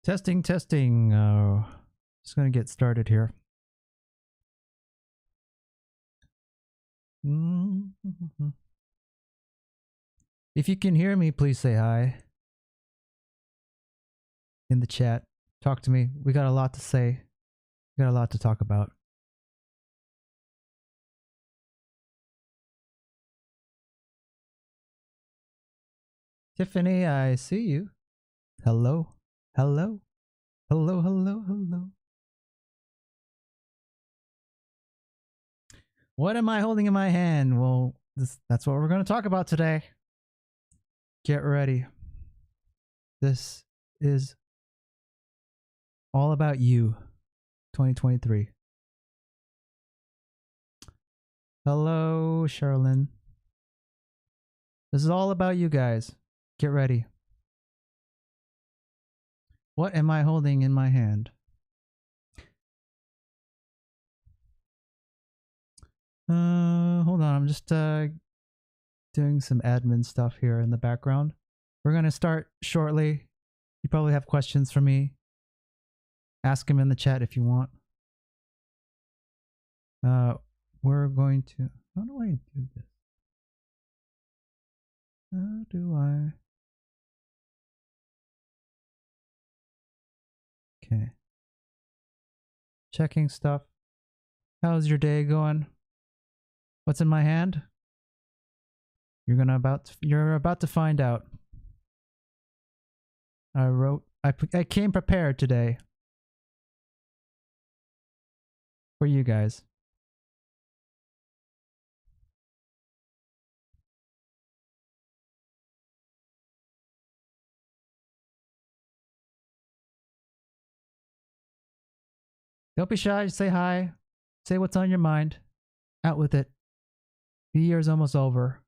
Testing, testing. Just gonna get started here. If you can hear me, please say hi in the chat. Talk to me. We got a lot to say. We got a lot to talk about. Tiffany, I see you. Hello. Hello. Hello, hello, hello. What am I holding in my hand? Well, that's what we're going to talk about today. Get ready. This is all about you, 2023. Hello, Sherilyn. This is all about you guys. Get ready. What am I holding in my hand? Hold on. I'm just doing some admin stuff here in the background. We're going to start shortly. You probably have questions for me. Ask them in the chat if you want. We're going to... How do I do this? How do I... Okay. Checking stuff. How's your day going? What's in my hand? You're about to find out. I came prepared today for you guys. Don't be shy. Say hi. Say what's on your mind. Out with it. The year's almost over.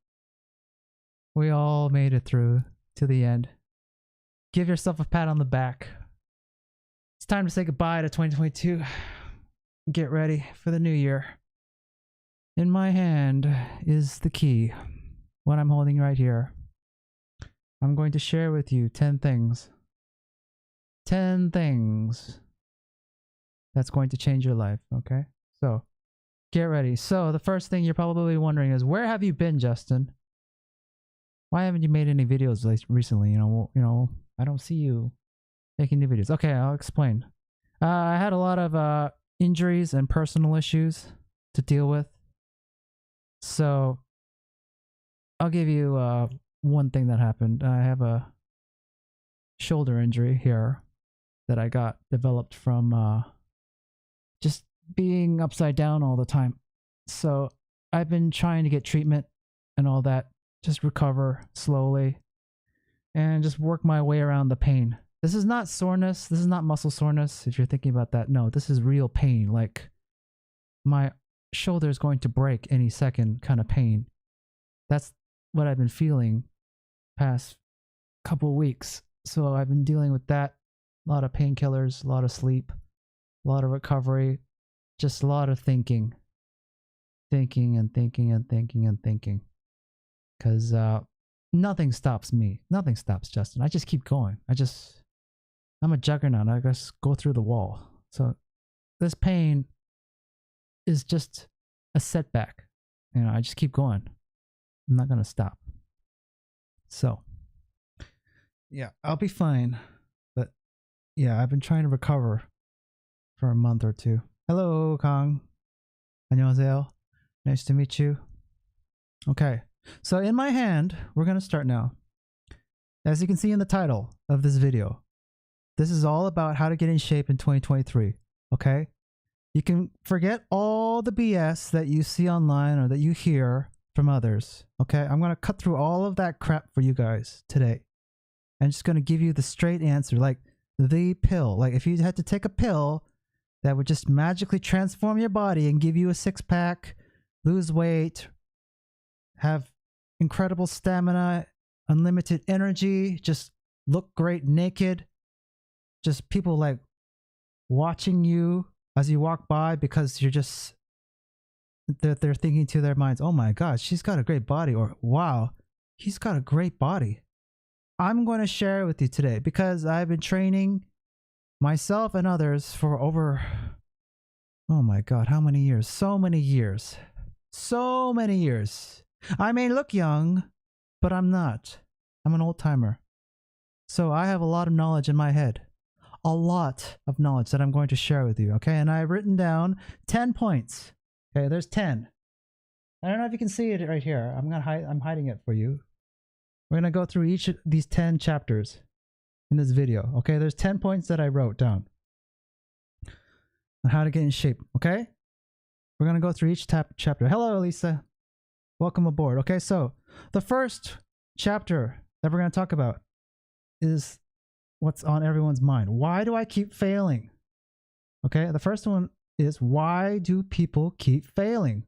We all made it through to the end. Give yourself a pat on the back. It's time to say goodbye to 2022. Get ready for the new year. In my hand is the key. What I'm holding right here. I'm going to share with you 10 things. 10 things that's going to change your life, okay? So, get ready. So, the first thing you're probably wondering is, where have you been, Justin? Why haven't you made any videos recently? You know, I don't see you making new videos. Okay, I'll explain. I had a lot of injuries and personal issues to deal with. So, I'll give you one thing that happened. I have a shoulder injury here that I got developed from just being upside down all the time. So I've been trying to get treatment and all that, just recover slowly and just work my way around the pain. This is not soreness. This is not muscle soreness, if you're thinking about that. No, this is real pain. Like, my shoulder is going to break any second kind of pain. That's what I've been feeling past couple of weeks. So I've been dealing with that. A lot of painkillers, a lot of sleep, a lot of recovery, just a lot of thinking. Thinking and thinking and thinking and thinking. Because nothing stops me. Nothing stops Justin. I just keep going. I'm a juggernaut. I just go through the wall. So this pain is just a setback. You know, I just keep going. I'm not going to stop. So, yeah, I'll be fine. But yeah, I've been trying to recover for a month or two. Hello, Kong. 안녕하세요. Nice to meet you. Okay, so in my hand, we're going to start now. As you can see in the title of this video, this is all about how to get in shape in 2023, okay? You can forget all the BS that you see online or that you hear from others, okay? I'm going to cut through all of that crap for you guys today. I'm just going to give you the straight answer, like the pill. Like, if you had to take a pill that would just magically transform your body and give you a six-pack, lose weight, have incredible stamina, unlimited energy, just look great naked, just people like watching you as you walk by because you're just they're thinking to their minds, oh my god, she's got a great body, or wow, he's got a great body. I'm going to share it with you today because I've been training myself and others for over, oh my god, how many years? So many years. So many years. I may look young, but I'm not. I'm an old timer. So I have a lot of knowledge in my head. A lot of knowledge that I'm going to share with you, okay? And I've written down 10 points. Okay, there's 10. I don't know if you can see it right here. I'm hiding it for you. We're going to go through each of these 10 chapters in this video, okay? There's 10 points that I wrote down on how to get in shape, okay? We're going to go through each chapter. Hello, Lisa. Welcome aboard. Okay, so the first chapter that we're going to talk about is what's on everyone's mind. Why do I keep failing? Okay, the first one is, why do people keep failing?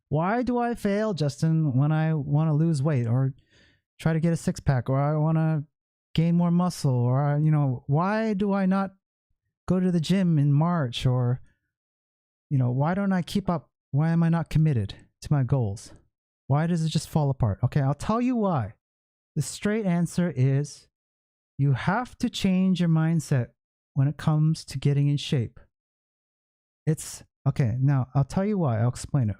Why do I fail, Justin, when I want to lose weight or try to get a six-pack, or I want to gain more muscle, or, you know, why do I not go to the gym in March, or, you know, why don't I keep up? Why am I not committed to my goals? Why does it just fall apart? Okay, I'll tell you why. The straight answer is you have to change your mindset when it comes to getting in shape. It's okay. Now I'll tell you why. I'll explain it.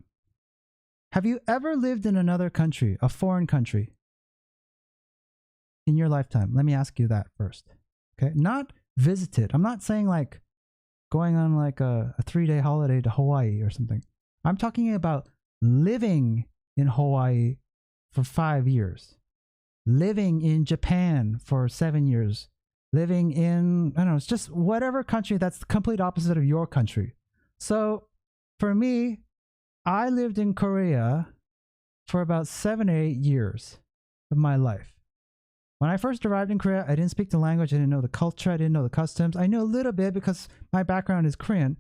Have you ever lived in another country, a foreign country, in your lifetime? Let me ask you that first. Okay, not visited. I'm not saying like going on like a 3-day holiday to Hawaii or something. I'm talking about living in Hawaii for 5 years, living in Japan for 7 years, living in, I don't know, it's just whatever country that's the complete opposite of your country. So for me, I lived in Korea for about 7 or 8 years of my life. When I first arrived in Korea, I didn't speak the language. I didn't know the culture. I didn't know the customs. I knew a little bit because my background is Korean,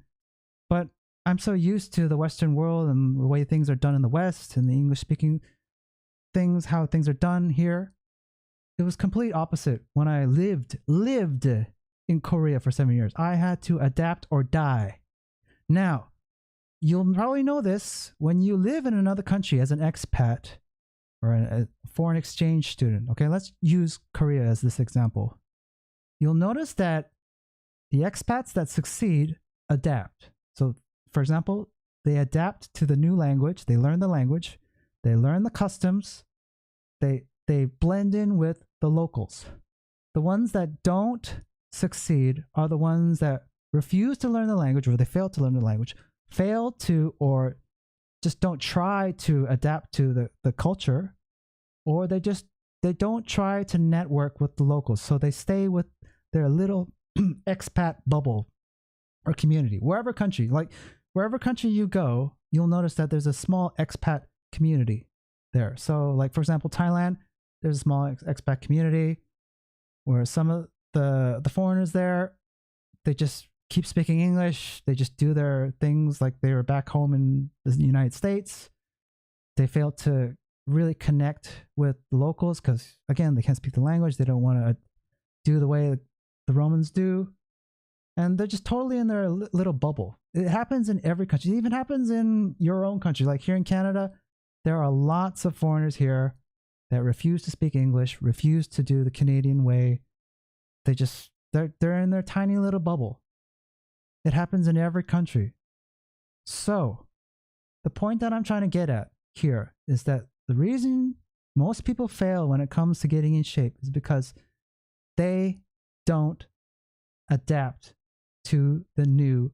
but I'm so used to the Western world and the way things are done in the West and the English-speaking things, how things are done here. It was complete opposite when I lived in Korea for 7 years. I had to adapt or die. Now, you'll probably know this when you live in another country as an expat or a foreign exchange student. Okay, let's use Korea as this example. You'll notice that the expats that succeed adapt. So, for example, they adapt to the new language. They learn the language. They learn the customs. They blend in with the locals. The ones that don't succeed are the ones that refuse to learn the language, or they fail to learn the language, fail to, or just don't try to adapt to the culture, or they don't try to network with the locals. So they stay with their little expat bubble or community. Wherever country you go, you'll notice that there's a small expat community there. So like, for example, Thailand, there's a small expat community where some of the foreigners there, they just keep speaking English. They just do their things like they were back home in the United States. They fail to really connect with the locals because, again, they can't speak the language. They don't want to do the way the Romans do. And they're just totally in their little bubble. It happens in every country. It even happens in your own country. Like here in Canada, there are lots of foreigners here that refuse to speak English, refuse to do the Canadian way. They're in their tiny little bubble. It happens in every country. So the point that I'm trying to get at here is that the reason most people fail when it comes to getting in shape is because they don't adapt to the new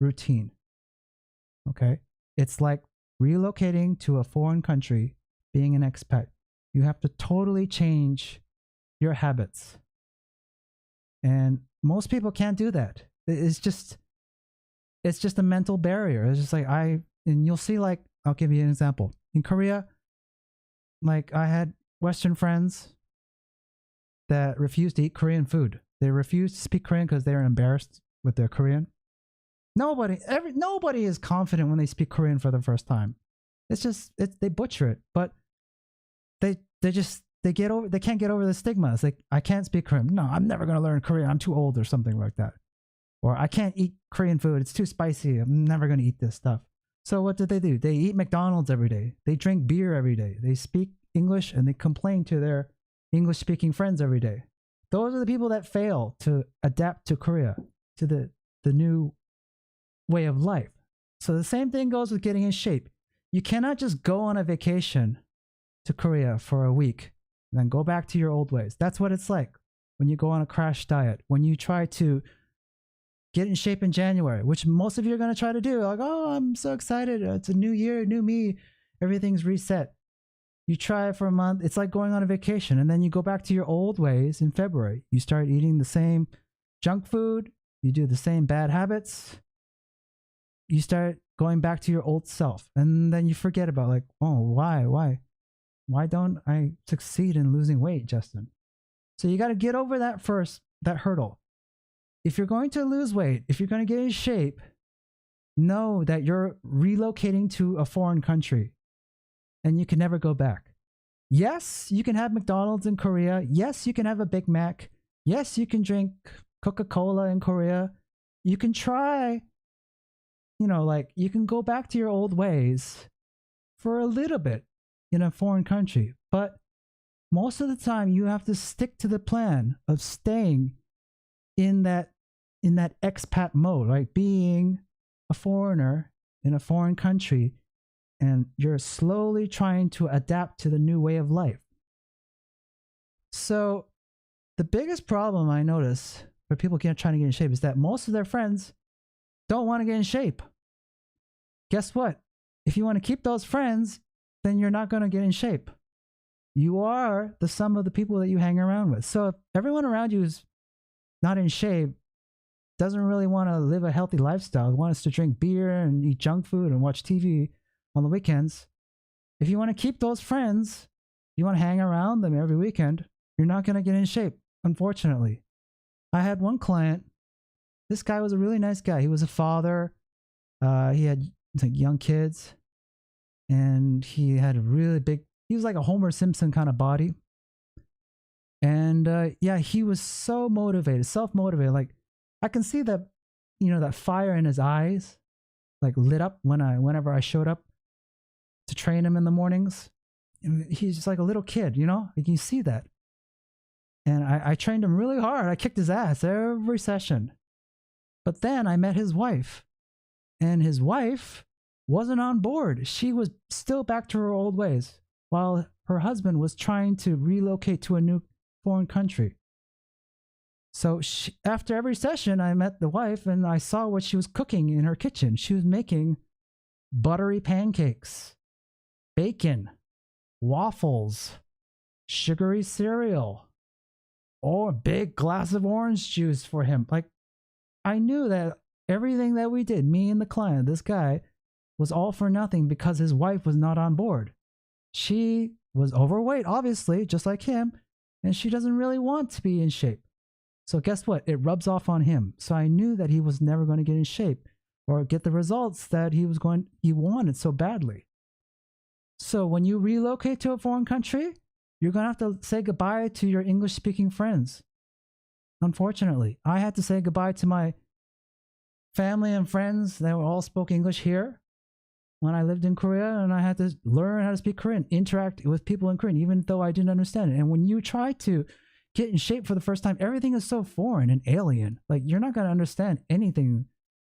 routine. Okay? It's like relocating to a foreign country, being an expat. You have to totally change your habits. And most people can't do that. It's just a mental barrier. It's just like and you'll see, like, I'll give you an example. In Korea, like I had Western friends that refused to eat Korean food. They refused to speak Korean because they were embarrassed with their Korean. Nobody is confident when they speak Korean for the first time. They butcher it, but they they can't get over the stigma. It's like, I can't speak Korean. No, I'm never going to learn Korean. I'm too old or something like that. Or I can't eat Korean food. It's too spicy. I'm never going to eat this stuff. So what do? They eat McDonald's every day. They drink beer every day. They speak English and they complain to their English speaking friends every day. Those are the people that fail to adapt to Korea, to the new way of life. So the same thing goes with getting in shape. You cannot just go on a vacation to Korea for a week and then go back to your old ways. That's what it's like when you go on a crash diet, when you try to get in shape in January, which most of you are going to try to do. Like, oh, I'm so excited. It's a new year, new me. Everything's reset. You try it for a month. It's like going on a vacation. And then you go back to your old ways in February. You start eating the same junk food. You do the same bad habits. You start going back to your old self. And then you forget about like, oh, why don't I succeed in losing weight, Justin? So you got to get over that first, that hurdle. If you're going to lose weight, if you're going to get in shape, know that you're relocating to a foreign country and you can never go back. Yes, you can have McDonald's in Korea. Yes, you can have a Big Mac. Yes, you can drink Coca-Cola in Korea. You can try, like you can go back to your old ways for a little bit in a foreign country. But most of the time you have to stick to the plan of staying in that expat mode, right? Being a foreigner in a foreign country, and you're slowly trying to adapt to the new way of life. So the biggest problem I notice for people trying to get in shape is that most of their friends don't want to get in shape. Guess what? If you want to keep those friends, then you're not going to get in shape. You are the sum of the people that you hang around with. So if everyone around you is not in shape, doesn't really want to live a healthy lifestyle, wants to drink beer and eat junk food and watch TV on the weekends, if you want to keep those friends, you want to hang around them every weekend, you're not going to get in shape, unfortunately. I had one client. This guy was a really nice guy. He was a father. He had like young kids, and he had a really big, he was like a Homer Simpson kind of body. And yeah, he was so motivated, self-motivated. Like I can see that, that fire in his eyes, like lit up whenever I showed up to train him in the mornings. He's just like a little kid, like you see that. And I trained him really hard. I kicked his ass every session. But then I met his wife, and his wife wasn't on board. She was still back to her old ways, while her husband was trying to relocate to a new foreign country. So after every session, I met the wife and I saw what she was cooking in her kitchen. She was making buttery pancakes, bacon, waffles, sugary cereal, or a big glass of orange juice for him. Like I knew that everything that we did, me and the client, this guy, was all for nothing because his wife was not on board. She was overweight, obviously, just like him, and she doesn't really want to be in shape. So guess what? It rubs off on him. So I knew that he was never going to get in shape or get the results that he wanted so badly. So when you relocate to a foreign country, you're going to have to say goodbye to your English-speaking friends. Unfortunately, I had to say goodbye to my family and friends that all spoke English here when I lived in Korea, and I had to learn how to speak Korean, interact with people in Korean, even though I didn't understand it. And when you try to get in shape for the first time, everything is so foreign and alien. Like you're not going to understand anything.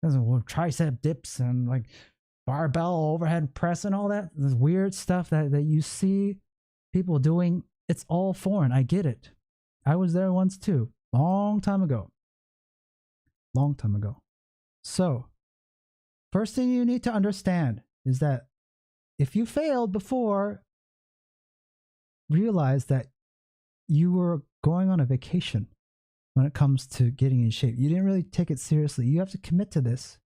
Tricep dips and like barbell overhead press and all that, this weird stuff that you see people doing. It's all foreign. I get it. I was there once too, long time ago. So first thing you need to understand is that if you failed before, realize that you were going on a vacation when it comes to getting in shape. You didn't really take it seriously. You have to commit to this.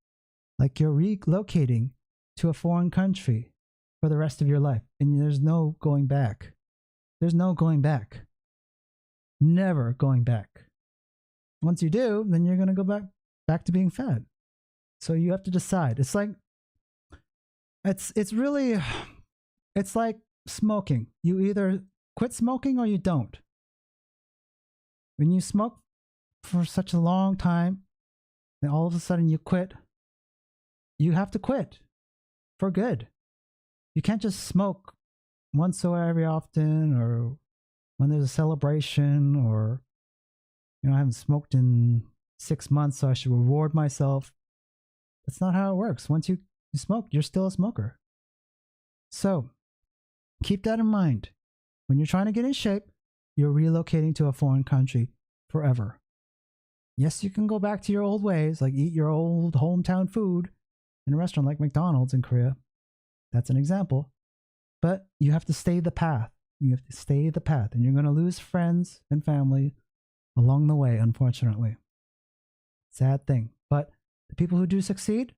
Like you're relocating to a foreign country for the rest of your life. And there's no going back. There's no going back. Never going back. Once you do, then you're going to go back to being fat. So you have to decide. It's like, it's like smoking. You either quit smoking or you don't. When you smoke for such a long time, and all of a sudden you quit, you have to quit for good. You can't just smoke once or every often, or when there's a celebration, or I haven't smoked in 6 months, so I should reward myself. That's not how it works. Once you smoke, you're still a smoker. So keep that in mind. When you're trying to get in shape, you're relocating to a foreign country forever. Yes, you can go back to your old ways, like eat your old hometown food in a restaurant like McDonald's in Korea. That's an example. But you have to stay the path. You have to stay the path. And you're going to lose friends and family along the way, unfortunately. Sad thing. But the people who do succeed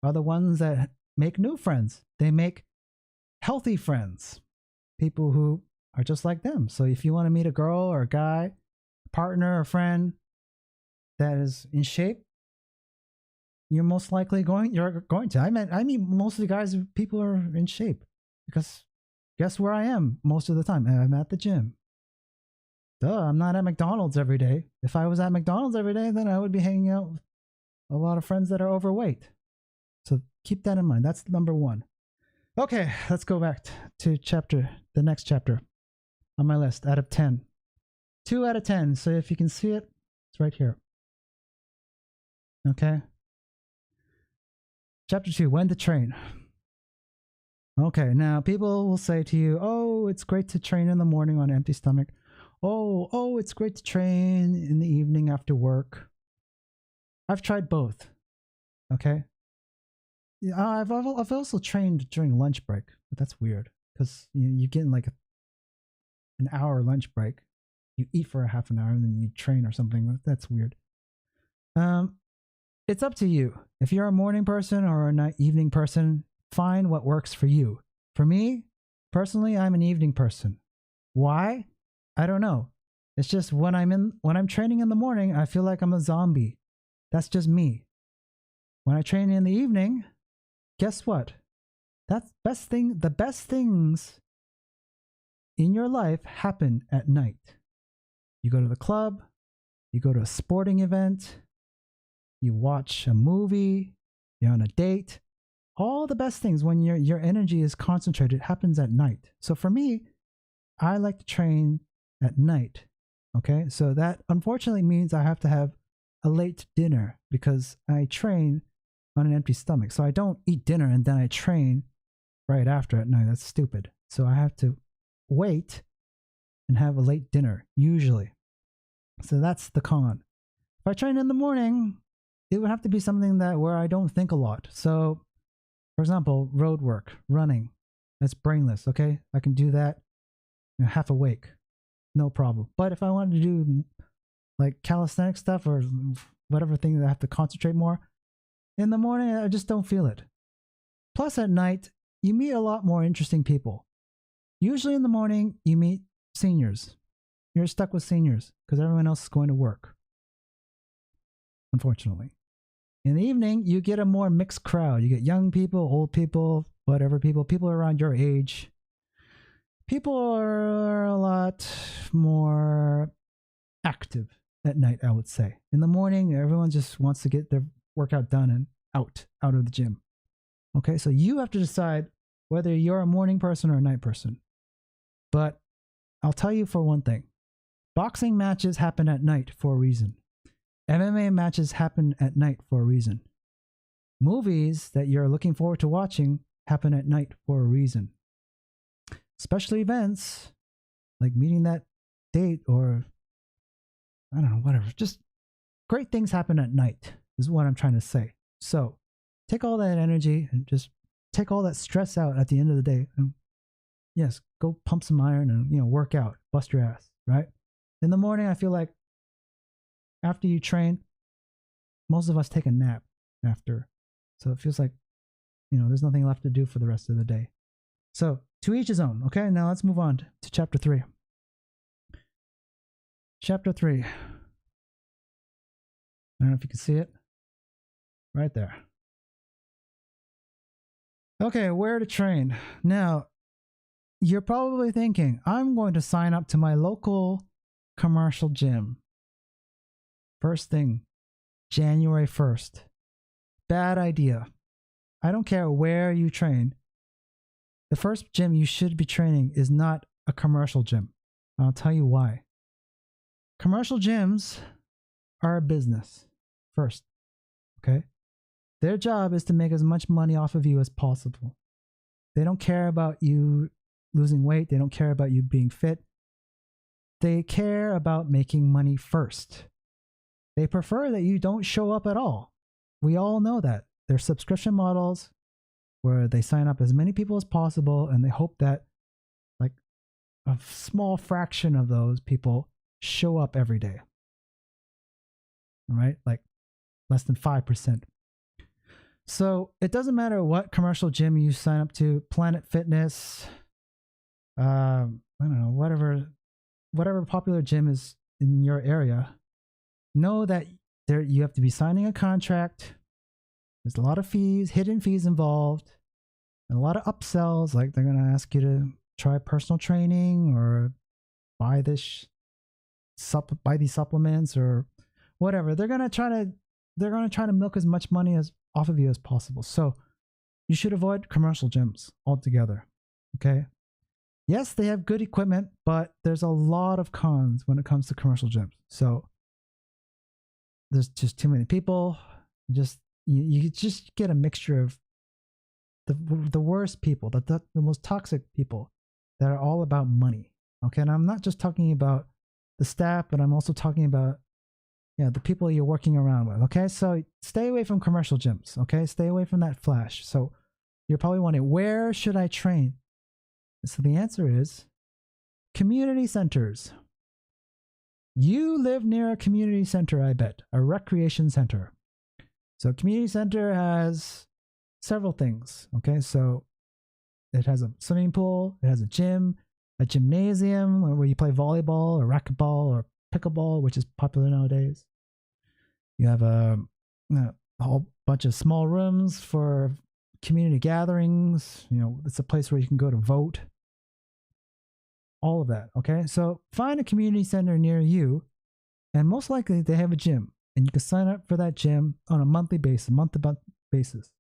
are the ones that make new friends. They make healthy friends. People who are just like them. So if you want to meet a girl or a guy, a partner or friend that is in shape, you're most likely going to. I meet most of the guys, people are in shape, because guess where I am most of the time? I'm at the gym. Duh, I'm not at McDonald's every day. If I was at McDonald's every day, then I would be hanging out with a lot of friends that are overweight. So keep that in mind. That's number one. Okay, let's go back to the next chapter on my list out of 10. 2 out of 10. So if you can see it, it's right here. Okay. Chapter 2, when to train. Okay, now people will say to you, oh, it's great to train in the morning on an empty stomach. Oh, it's great to train in the evening after work. I've tried both. Okay. I've also trained during lunch break, but that's weird because you get in like an hour lunch break. You eat for a half an hour and then you train or something. That's weird. It's up to you. If you're a morning person or a night evening person, find what works for you. For me, personally, I'm an evening person. Why? I don't know. It's just when I'm training in the morning, I feel like I'm a zombie. That's just me. When I train in the evening, guess what? The best things in your life happen at night. You go to the club, you go to a sporting event, you watch a movie, you're on a date. All the best things when your energy is concentrated happens at night. So for me, I like to train at night. Okay, so that unfortunately means I have to have a late dinner because I train on an empty stomach. So I don't eat dinner and then I train right after at night. That's stupid. So I have to wait and have a late dinner, usually. So that's the con. If I train in the morning, it would have to be something where I don't think a lot. So, for example, road work, running. That's brainless, okay? I can do that half awake. No problem. But if I wanted to do like calisthenic stuff or whatever thing that I have to concentrate more, in the morning, I just don't feel it. Plus, at night, you meet a lot more interesting people. Usually in the morning, you meet seniors. You're stuck with seniors because everyone else is going to work. Unfortunately. In the evening, you get a more mixed crowd. You get young people, old people, whatever people around your age. People are a lot more active at night, I would say. In the morning, everyone just wants to get their workout done and out of the gym. Okay, so you have to decide whether you're a morning person or a night person. But I'll tell you for one thing. Boxing matches happen at night for a reason. MMA matches happen at night for a reason. Movies that you're looking forward to watching happen at night for a reason. Special events, like meeting that date or, I don't know, whatever. Just great things happen at night is what I'm trying to say. So take all that energy and just take all that stress out at the end of the day. And yes, go pump some iron and, work out, bust your ass, right? In the morning, I feel like after you train, most of us take a nap after. So it feels like, there's nothing left to do for the rest of the day. So to each his own. Okay, now let's move on to chapter 3. Chapter 3. I don't know if you can see it. Right there. Okay, where to train. Now, you're probably thinking, I'm going to sign up to my local commercial gym. First thing, January 1st. Bad idea. I don't care where you train. The first gym you should be training is not a commercial gym. I'll tell you why. Commercial gyms are a business first, okay? Their job is to make as much money off of you as possible. They don't care about you losing weight. They don't care about you being fit. They care about making money first. They prefer that you don't show up at all. We all know that. They're subscription models where they sign up as many people as possible, and they hope that like a small fraction of those people show up every day. All right? Like less than 5%. So it doesn't matter what commercial gym you sign up to, Planet Fitness, I don't know, whatever popular gym is in your area. Know that you have to be signing a contract. There's a lot of fees, hidden fees involved, and a lot of upsells. Like they're going to ask you to try personal training or buy these supplements or whatever. They're going to try to milk as much money as off of you as possible. So you should avoid commercial gyms altogether. Okay. Yes, they have good equipment, but there's a lot of cons when it comes to commercial gyms. So there's just too many people. You just get a mixture of the worst people, the most toxic people that are all about money. Okay. And I'm not just talking about the staff, but I'm also talking about the people you're working around with. Okay. So stay away from commercial gyms. Okay. Stay away from that flash. So you're probably wondering, where should I train? So the answer is community centers. You live near a community center, I bet, a recreation center. So a community center has several things. Okay. So it has a swimming pool, it has a gym, a gymnasium where you play volleyball or racquetball or pickleball, which is popular nowadays. You have a whole bunch of small rooms for community gatherings. It's a place where you can go to vote. All of that. Okay. So find a community center near you, and most likely they have a gym, and you can sign up for that gym on a monthly basis, month-to-month basis.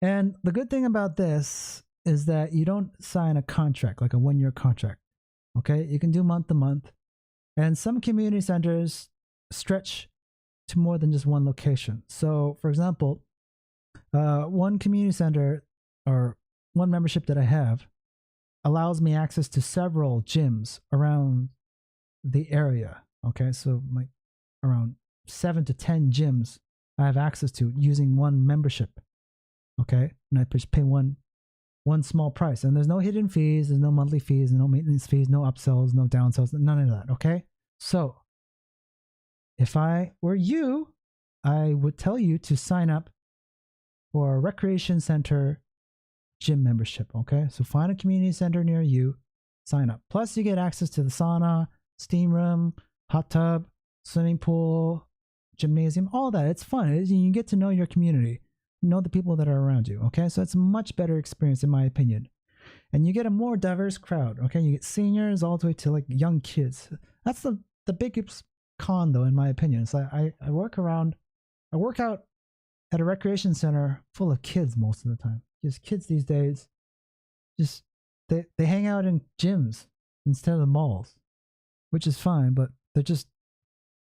And the good thing about this is that you don't sign a contract, like a 1-year contract. Okay. You can do month to month. And some community centers stretch to more than just one location. So, for example, one community center or one membership that I have allows me access to several gyms around the area. Okay, so like around 7 to 10 gyms I have access to using one membership. Okay, and I just pay one small price, and there's no hidden fees, there's no monthly fees, no maintenance fees, no upsells, no downsells, none of that. Okay, so if I were you, I would tell you to sign up for a recreation center gym membership. Okay, so find a community center near you, sign up. Plus, you get access to the sauna, steam room, hot tub, swimming pool, gymnasium, all that. It's fun. You get to know your community, know the people that are around you. Okay, so it's a much better experience, in my opinion. And you get a more diverse crowd. Okay, you get seniors all the way to like young kids. That's the biggest con, though, in my opinion. It's like I work out at a recreation center full of kids most of the time. Just kids these days, just they hang out in gyms instead of the malls, which is fine, but they're just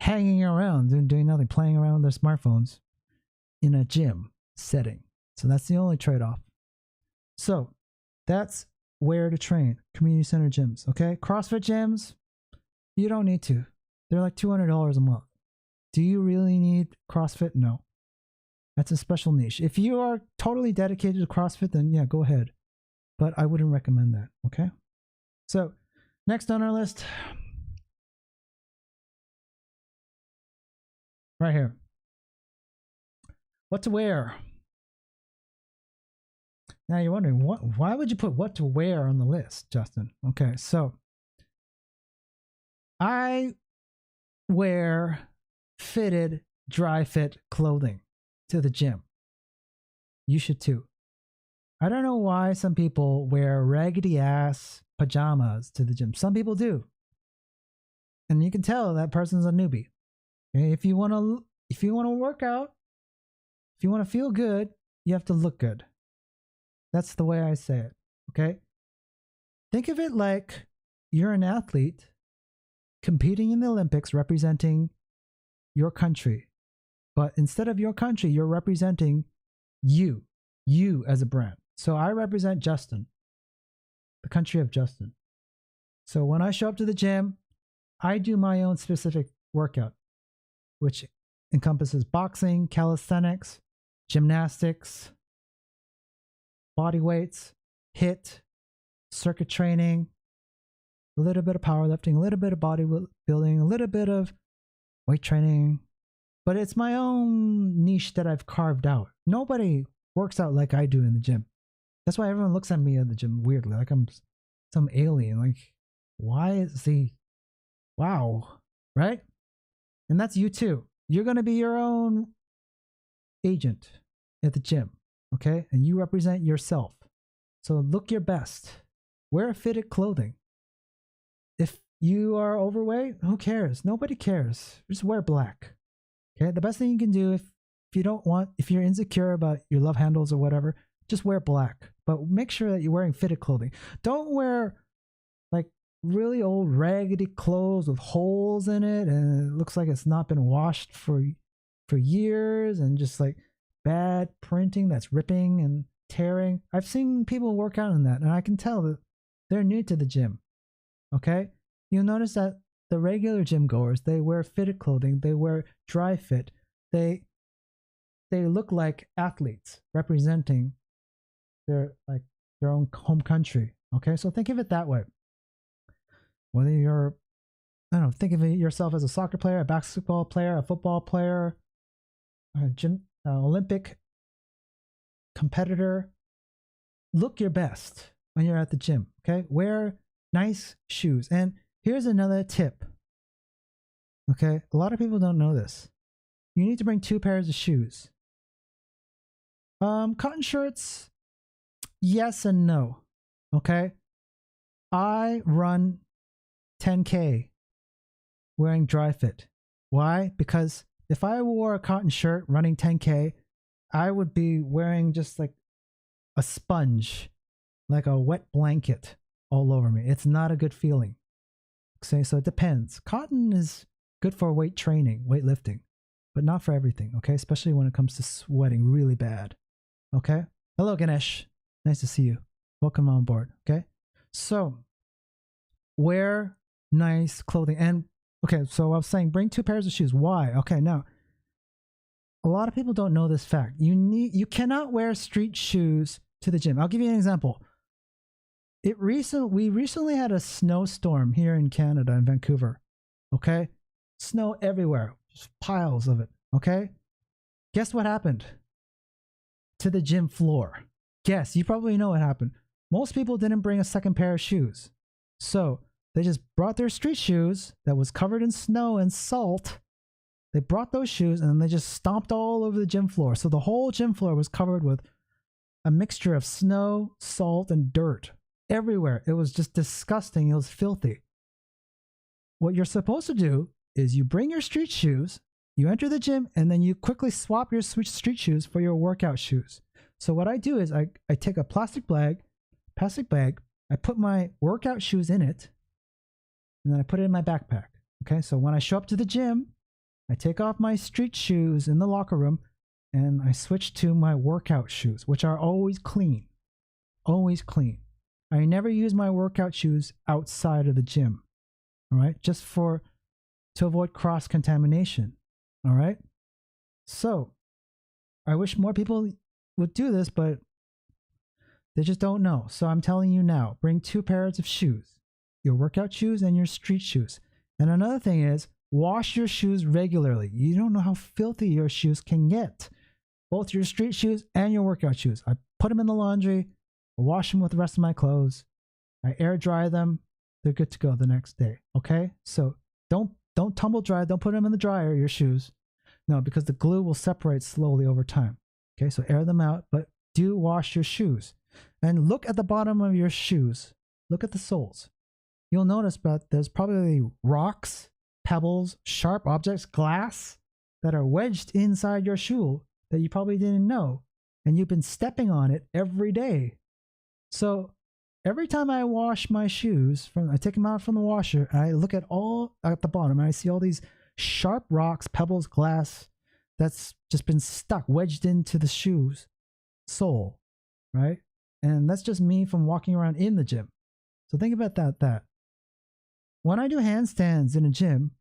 hanging around doing nothing, playing around with their smartphones in a gym setting. So that's the only trade-off. So that's where to train, community center gyms. Okay, CrossFit gyms, you don't need to. They're like $200 a month. Do you really need CrossFit? No. That's a special niche. If you are totally dedicated to CrossFit, then yeah, go ahead. But I wouldn't recommend that. Okay. So next on our list, right here, what to wear. Now you're wondering, why would you put what to wear on the list, Justin? Okay, so I wear fitted, dry fit clothing to the gym. You should too. I don't know why some people wear raggedy ass pajamas to the gym. Some people do. And you can tell that person's a newbie. Okay? If you want to work out, if you want to feel good, you have to look good. That's the way I say it. Okay? Think of it like you're an athlete competing in the Olympics representing your country. But instead of your country, you're representing you as a brand. So I represent Justin, the country of Justin. So when I show up to the gym, I do my own specific workout, which encompasses boxing, calisthenics, gymnastics, body weights, HIIT, circuit training, a little bit of powerlifting, a little bit of bodybuilding, a little bit of weight training. But it's my own niche that I've carved out. Nobody works out like I do in the gym. That's why everyone looks at me at the gym weirdly, like I'm some alien. Like, why is he? Wow, right? And that's you too. You're going to be your own agent at the gym, okay? And you represent yourself. So look your best. Wear fitted clothing. If you are overweight, who cares? Nobody cares. Just wear black. Okay? The best thing you can do if you're insecure about your love handles or whatever, just wear black. But make sure that you're wearing fitted clothing. Don't wear like really old raggedy clothes with holes in it and it looks like it's not been washed for years and just like bad printing that's ripping and tearing. I've seen people work out in that and I can tell that they're new to the gym. Okay? You'll notice that the regular gym goers, they wear fitted clothing, they wear dry fit. They look like athletes representing their own home country. Okay? So think of it that way. Whether you're, I don't know, think of yourself as a soccer player, a basketball player, a football player, a Olympic competitor, look your best when you're at the gym, okay? Wear nice shoes. And here's another tip, okay? A lot of people don't know this. You need to bring 2 pairs of shoes. Cotton shirts, yes and no, okay? I run 10K wearing dry fit. Why? Because if I wore a cotton shirt running 10K, I would be wearing just like a sponge, like a wet blanket all over me. It's not a good feeling. Okay, so it depends. Cotton is good for weight training, weightlifting, but not for everything, okay? Especially when it comes to sweating really bad, okay? Hello, Ganesh. Nice to see you. Welcome on board, okay? So, wear nice clothing. And, okay, so I was saying bring 2 pairs of shoes. Why? Okay, now, a lot of people don't know this fact. You cannot wear street shoes to the gym. I'll give you an example. We recently had a snowstorm here in Canada, in Vancouver. Okay? Snow everywhere. Just piles of it. Okay? Guess what happened to the gym floor? Guess. You probably know what happened. Most people didn't bring a second pair of shoes. So they just brought their street shoes that was covered in snow and salt. They brought those shoes and then they just stomped all over the gym floor. So the whole gym floor was covered with a mixture of snow, salt, and dirt everywhere. It was just disgusting. It was filthy. What you're supposed to do is you bring your street shoes, you enter the gym, and then you quickly swap your street shoes for your workout shoes. So what I do is I take a plastic bag, I put my workout shoes in it, and then I put it in my backpack. Okay, so when I show up to the gym, I take off my street shoes in the locker room, and I switch to my workout shoes, which are always clean. Always clean. I never use my workout shoes outside of the gym. All right, just to avoid cross-contamination. All right, so I wish more people would do this, but they just don't know. So I'm telling you now, bring 2 pairs of shoes, your workout shoes and your street shoes. And another thing is, wash your shoes regularly. You don't know how filthy your shoes can get. Both your street shoes and your workout shoes. I put them in the laundry, I wash them with the rest of my clothes, I air dry them, they're good to go the next day. Okay? So don't tumble dry, don't put them in the dryer, your shoes. No, because the glue will separate slowly over time. Okay, so air them out, but do wash your shoes. And look at the bottom of your shoes. Look at the soles. You'll notice that there's probably rocks, pebbles, sharp objects, glass that are wedged inside your shoe that you probably didn't know. And you've been stepping on it every day. So every time I wash my shoes, I take them out from the washer, and I look at the bottom, and I see all these sharp rocks, pebbles, glass that's just been stuck, wedged into the shoe's sole, right? And that's just me from walking around in the gym. So think about that. When I do handstands in a gym,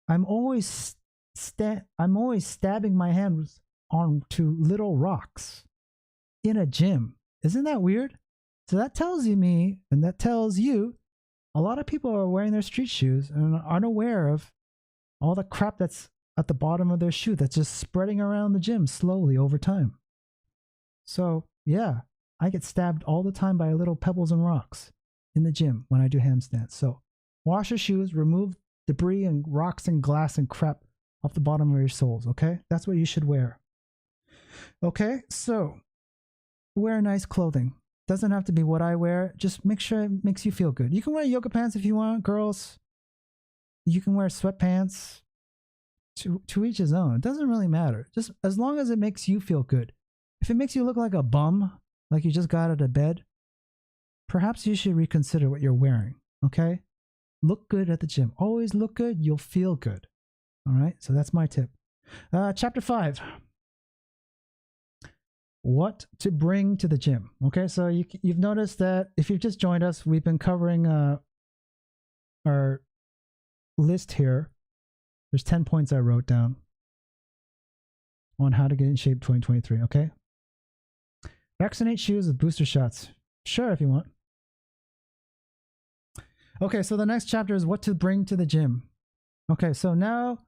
I'm always stabbing my hands onto little rocks in a gym. Isn't that weird? So that tells me, and that tells you, a lot of people are wearing their street shoes and are unaware of all the crap that's at the bottom of their shoe that's just spreading around the gym slowly over time. So yeah, I get stabbed all the time by little pebbles and rocks in the gym when I do handstands. So wash your shoes, remove debris and rocks and glass and crap off the bottom of your soles, okay? That's what you should wear. Okay, so wear nice clothing. Doesn't have to be what I wear. Just make sure it makes you feel good. You can wear yoga pants if you want, girls. You can wear sweatpants. To each his own. It doesn't really matter. Just as long as it makes you feel good. If it makes you look like a bum, like you just got out of bed, perhaps you should reconsider what you're wearing, okay? Look good at the gym. Always look good, you'll feel good. All right, so that's my tip. Chapter 5. What to bring to the gym. Okay, so you've noticed that if you've just joined us, we've been covering our list here. There's 10 points I wrote down on how to get in shape 2023, okay? Vaccinate shoes with booster shots. Sure, if you want. Okay, so the next chapter is what to bring to the gym. Okay, so now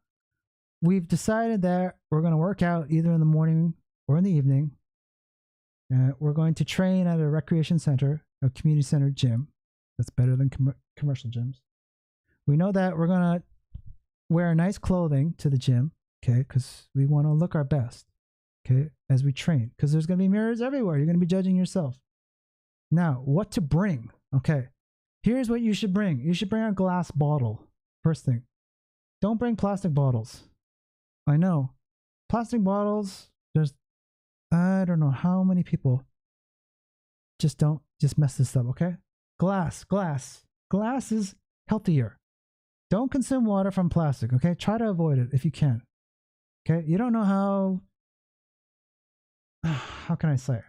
we've decided that we're going to work out either in the morning or in the evening. We're going to train at a recreation center, a community center gym. That's better than commercial gyms. We know that we're going to wear nice clothing to the gym, okay, because we want to look our best, okay, as we train, because there's going to be mirrors everywhere. You're going to be judging yourself. Now, what to bring? Okay, here's what you should bring. You should bring a glass bottle. First thing, don't bring plastic bottles. I know, plastic bottles, I don't know how many people just mess this up, okay? Glass is healthier. Don't consume water from plastic, okay? Try to avoid it if you can. Okay? You don't know how can I say?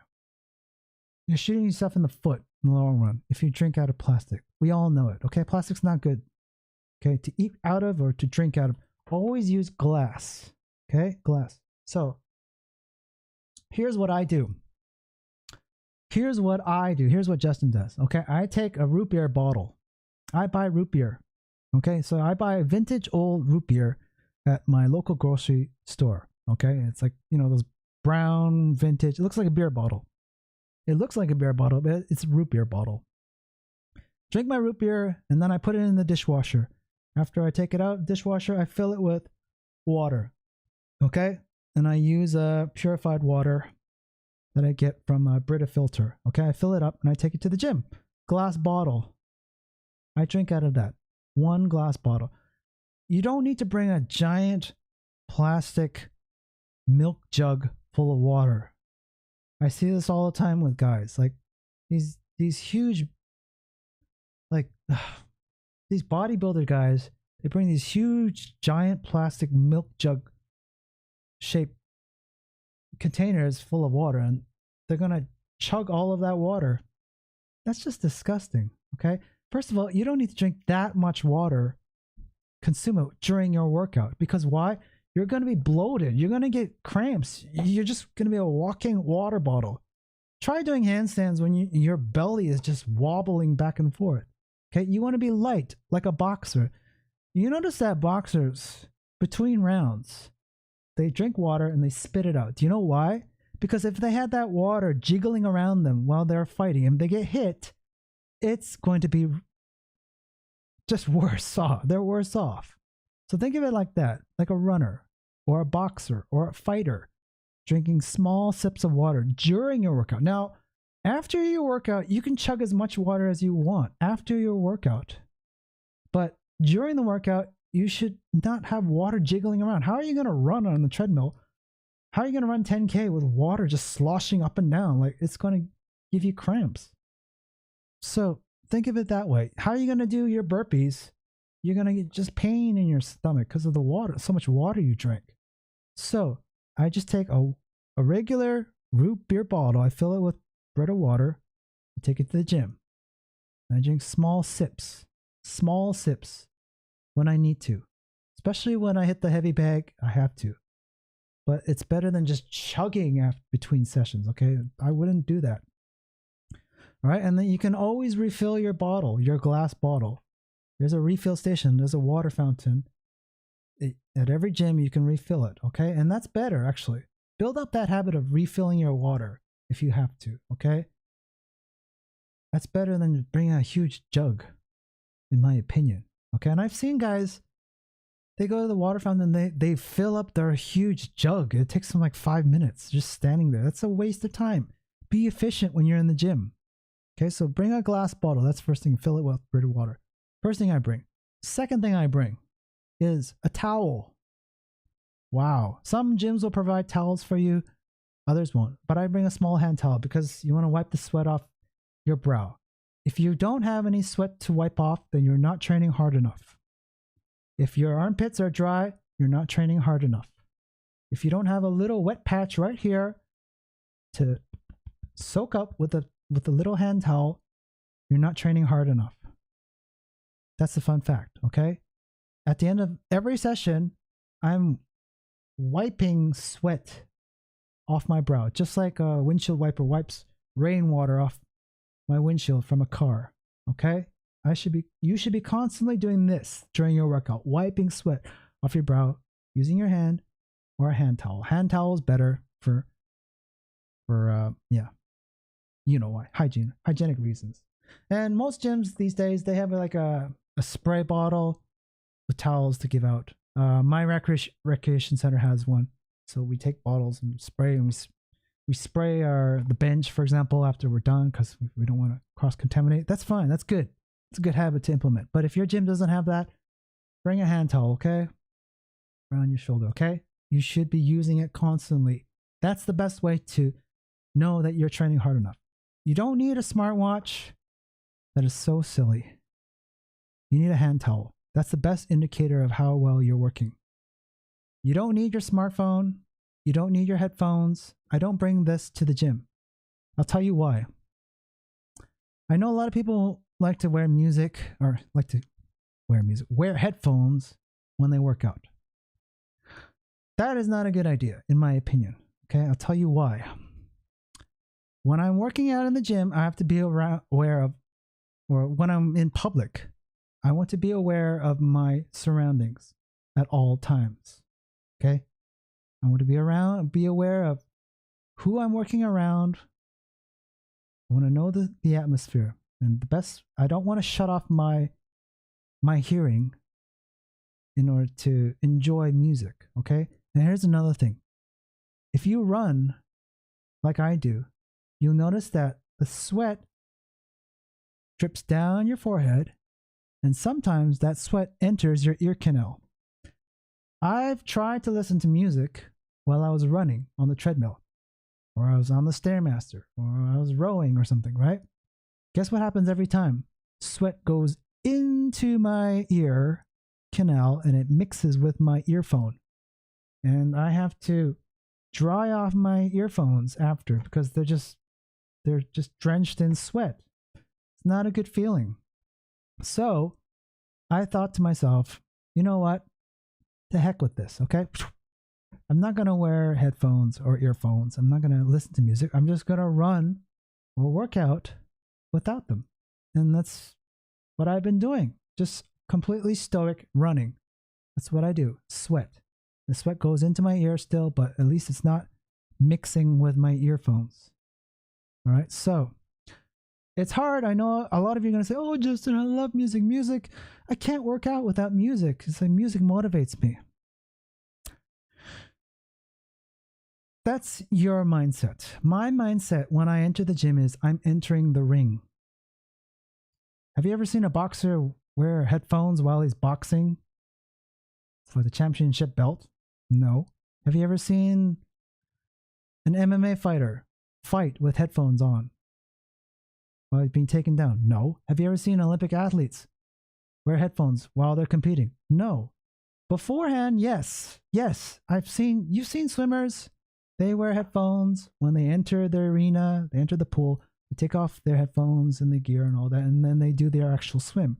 You're shooting yourself in the foot in the long run if you drink out of plastic. We all know it, okay? Plastic's not good. Okay? To eat out of or to drink out of. Always use glass. Okay? Glass. So, here's what I do. Here's what Justin does. Okay? I take a root beer bottle. I buy root beer. Okay, so I buy vintage old root beer at my local grocery store. Okay, it's like, those brown vintage. It looks like a beer bottle. It looks like a beer bottle, but it's a root beer bottle. Drink my root beer, and then I put it in the dishwasher. After I take it out of the dishwasher, I fill it with water. Okay, and I use purified water that I get from a Brita filter. Okay, I fill it up and I take it to the gym. Glass bottle. I drink out of that. One glass bottle. You don't need to bring a giant plastic milk jug full of water. I see this all the time with guys. Like these huge, like these bodybuilder guys, they bring these huge giant plastic milk jug shaped containers full of water, and they're gonna chug all of that water. That's just disgusting. Okay. First of all, you don't need to drink that much water, consume it during your workout. Because why? You're going to be bloated. You're going to get cramps. You're just going to be a walking water bottle. Try doing handstands when your belly is just wobbling back and forth. Okay, you want to be light, like a boxer. You notice that boxers, between rounds, they drink water and they spit it out. Do you know why? Because if they had that water jiggling around them while they're fighting and they get hit, it's going to be just worse off. They're worse off. So think of it like that, like a runner or a boxer or a fighter drinking small sips of water during your workout. Now, After your workout, you can chug as much water as you want after your workout. But during the workout, you should not have water jiggling around. How are you going to run on the treadmill? How are you going to run 10K with water just sloshing up and down? Like, it's going to give you cramps. So think of it that way. How are you going to do your burpees? You're going to get just pain in your stomach because of the water, so much water you drink. So I just take a regular root beer bottle. I fill it with Brita water. I take it to the gym. And I drink small sips when I need to. Especially when I hit the heavy bag, I have to. But it's better than just chugging between sessions, okay? I wouldn't do that. All right, and then you can always refill your bottle, your glass bottle. There's a refill station, there's a water fountain. At every gym, you can refill it, okay? And that's better, actually. Build up that habit of refilling your water if you have to, okay? That's better than bringing a huge jug, in my opinion, okay? And I've seen guys, they go to the water fountain and they fill up their huge jug. It takes them like 5 minutes just standing there. That's a waste of time. Be efficient when you're in the gym. Okay, so bring a glass bottle. That's the first thing. Fill it with Brita water. First thing I bring. Second thing I bring is a towel. Wow. Some gyms will provide towels for you. Others won't. But I bring a small hand towel because you want to wipe the sweat off your brow. If you don't have any sweat to wipe off, then you're not training hard enough. If your armpits are dry, you're not training hard enough. If you don't have a little wet patch right here to soak up with a little hand towel, you're not training hard enough. That's the fun fact, okay? At the end of every session, I'm wiping sweat off my brow, just like a windshield wiper wipes rainwater off my windshield from a car, okay? You should be constantly doing this during your workout, wiping sweat off your brow using your hand or a hand towel. Hand towel is better for you know why, hygienic reasons. And most gyms these days, they have like a spray bottle with towels to give out. My recreation center has one, so we take bottles and spray, and we spray the bench, for example, after we're done because we don't want to cross contaminate. That's fine. That's good. It's a good habit to implement. But if your gym doesn't have that, bring a hand towel, okay? Around your shoulder, okay? You should be using it constantly. That's the best way to know that you're training hard enough. You don't need a smartwatch. That is so silly. You need a hand towel. That's the best indicator of how well you're working. You don't need your smartphone. You don't need your headphones. I don't bring this to the gym. I'll tell you why. I know a lot of people like to wear wear headphones when they work out. That is not a good idea, in my opinion. Okay, I'll tell you why. When I'm working out in the gym, I have to be aware of, or when I'm in public, I want to be aware of my surroundings at all times. Okay, I want to be aware of who I'm working around. I want to know the atmosphere. And I don't want to shut off my hearing in order to enjoy music, okay? And here's another thing. If you run like I do, you'll notice that the sweat drips down your forehead, and sometimes that sweat enters your ear canal. I've tried to listen to music while I was running on the treadmill, or I was on the Stairmaster, or I was rowing or something, right? Guess what happens every time? Sweat goes into my ear canal and it mixes with my earphone. And I have to dry off my earphones after because they're just drenched in sweat. It's not a good feeling. So I thought to myself, you know what? The heck with this, okay? I'm not going to wear headphones or earphones. I'm not going to listen to music. I'm just going to run or work out without them. And that's what I've been doing. Just completely stoic running. That's what I do. Sweat. The sweat goes into my ear still, but at least it's not mixing with my earphones. All right. So it's hard. I know a lot of you are going to say, oh, Justin, I love music. Music. I can't work out without music. It's like music motivates me. That's your mindset. My mindset when I enter the gym is I'm entering the ring. Have you ever seen a boxer wear headphones while he's boxing for the championship belt? No. Have you ever seen an MMA fighter fight with headphones on while he's being taken down? No. Have you ever seen Olympic athletes wear headphones while they're competing? No. Beforehand, yes. Yes. You've seen swimmers. They wear headphones when they enter the arena, they enter the pool, they take off their headphones and the gear and all that, and then they do their actual swim.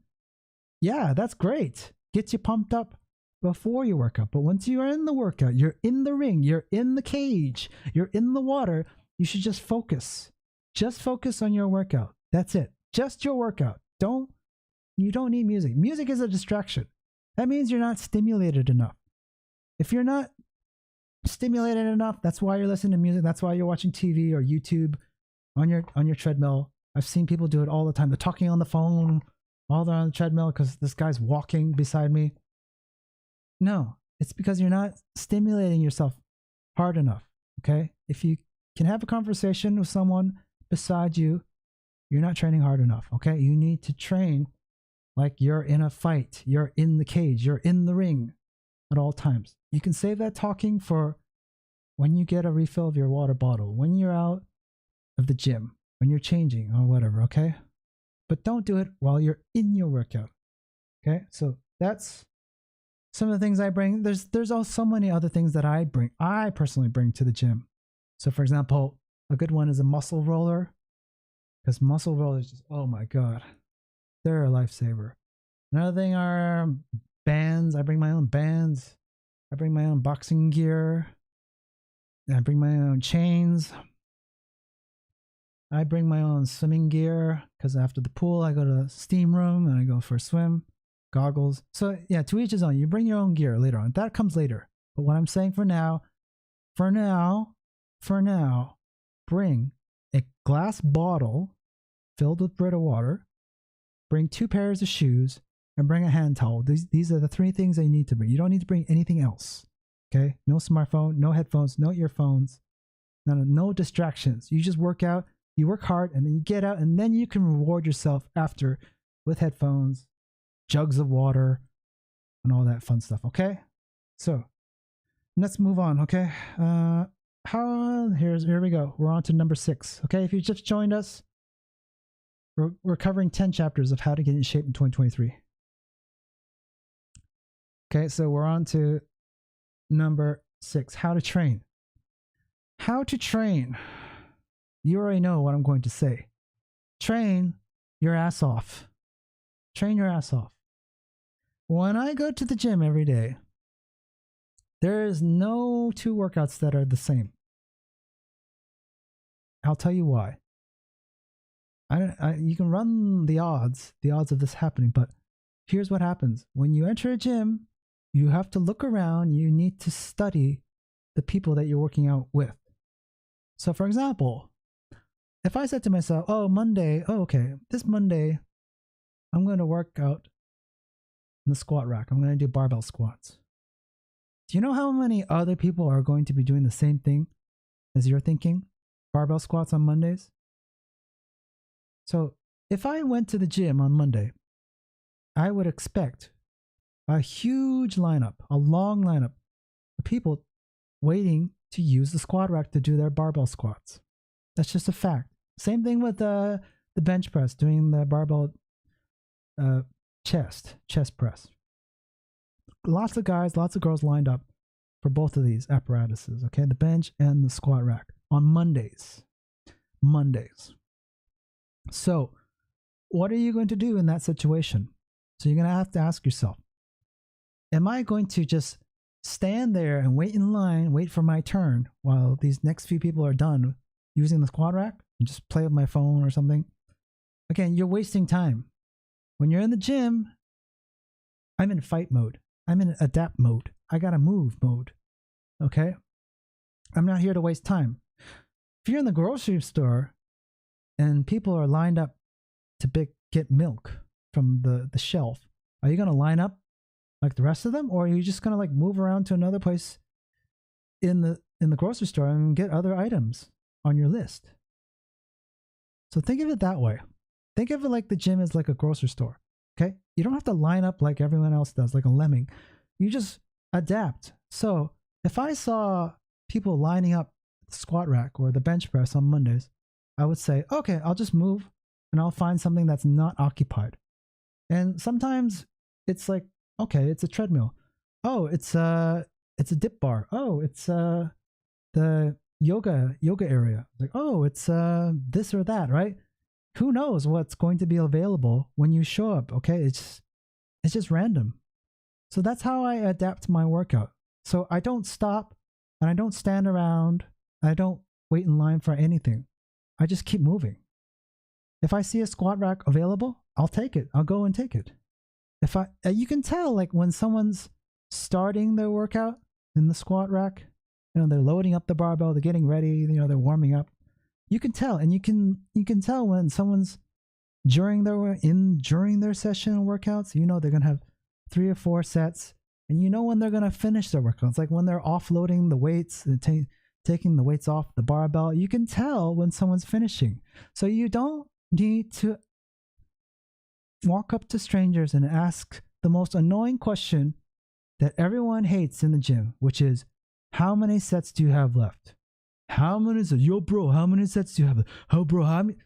Yeah, that's great. Gets you pumped up before your workout. But once you are in the workout, you're in the ring, you're in the cage, you're in the water, you should just focus. Just focus on your workout. That's it. Just your workout. You don't need music. Music is a distraction. That means you're not stimulated enough. If you're not stimulated enough, that's why you're listening to music. That's why you're watching TV or YouTube on your treadmill. I've seen people do it all the time. They're talking on the phone while they're on the treadmill because this guy's walking beside me. No, it's because you're not stimulating yourself hard enough. Okay? If you can have a conversation with someone beside you, you're not training hard enough. Okay? You need to train like you're in a fight. You're in the cage. You're in the ring at all times. You can save that talking for when you get a refill of your water bottle, when you're out of the gym, when you're changing or whatever, okay? But don't do it while you're in your workout, okay? So that's some of the things I bring. There's also so many other things that I personally bring to the gym. So for example, a good one is a muscle roller, because muscle rollers just, oh my God, they're a lifesaver. Another thing are bands. I bring my own bands. I bring my own boxing gear. I bring my own chains. I bring my own swimming gear because after the pool, I go to the steam room and I go for a swim. Goggles. So yeah, to each his own. You bring your own gear later on. That comes later. But what I'm saying for now, bring a glass bottle filled with Brita water. Bring 2 pairs of shoes. And bring a hand towel. These are the 3 things that you need to bring. You don't need to bring anything else. Okay? No smartphone, no headphones, no earphones, no distractions. You just work out, you work hard, and then you get out, and then you can reward yourself after with headphones, jugs of water, and all that fun stuff. Okay? So let's move on. Okay? Here we go. We're on to number 6. Okay? If you just joined us, we're covering 10 chapters of how to get in shape in 2023. Okay, so we're on to number 6, how to train. How to train. You already know what I'm going to say. Train your ass off. Train your ass off. When I go to the gym every day, there is no 2 workouts that are the same. I'll tell you why. You can run the odds of this happening, but here's what happens. When you enter a gym, you have to look around. You need to study the people that you're working out with. So for example, if I said to myself, this Monday, I'm going to work out in the squat rack. I'm going to do barbell squats. Do you know how many other people are going to be doing the same thing as you're thinking? Barbell squats on Mondays? So if I went to the gym on Monday, I would expect a huge lineup, a long lineup of people waiting to use the squat rack to do their barbell squats. That's just a fact. Same thing with the bench press, doing the barbell chest press. Lots of guys, lots of girls lined up for both of these apparatuses, okay? The bench and the squat rack on Mondays. So what are you going to do in that situation? So you're going to have to ask yourself, am I going to just stand there and wait in line, wait for my turn while these next few people are done using the squat rack and just play with my phone or something? Again, you're wasting time. When you're in the gym, I'm in fight mode. I'm in adapt mode. I gotta move mode. Okay? I'm not here to waste time. If you're in the grocery store and people are lined up to get milk from the shelf, are you gonna line up like the rest of them, or are you just gonna like move around to another place in in the grocery store and get other items on your list. So think of it that way. Think of it like the gym is like a grocery store. Okay? You don't have to line up like everyone else does, like a lemming. You just adapt. So if I saw people lining up the squat rack or the bench press on Mondays, I would say, okay, I'll just move and I'll find something that's not occupied. And sometimes it's like, okay, it's a treadmill. Oh, it's a dip bar. Oh, it's the yoga area. Like, oh, it's this or that, right? Who knows what's going to be available when you show up, okay? It's just random. So that's how I adapt my workout. So I don't stop and I don't stand around. I don't wait in line for anything. I just keep moving. If I see a squat rack available, I'll take it. I'll go and take it. You can tell like when someone's starting their workout in the squat rack, they're loading up the barbell, they're getting ready, they're warming up. You can tell, and you can tell when someone's during their session workouts, they're gonna have 3 or 4 sets, and when they're gonna finish their workouts, like when they're offloading the weights and taking the weights off the barbell, you can tell when someone's finishing. So you don't need to walk up to strangers and ask the most annoying question that everyone hates in the gym, which is, how many sets do you have left? How many sets? Yo, bro, how many sets do you have left? Oh, bro, how many?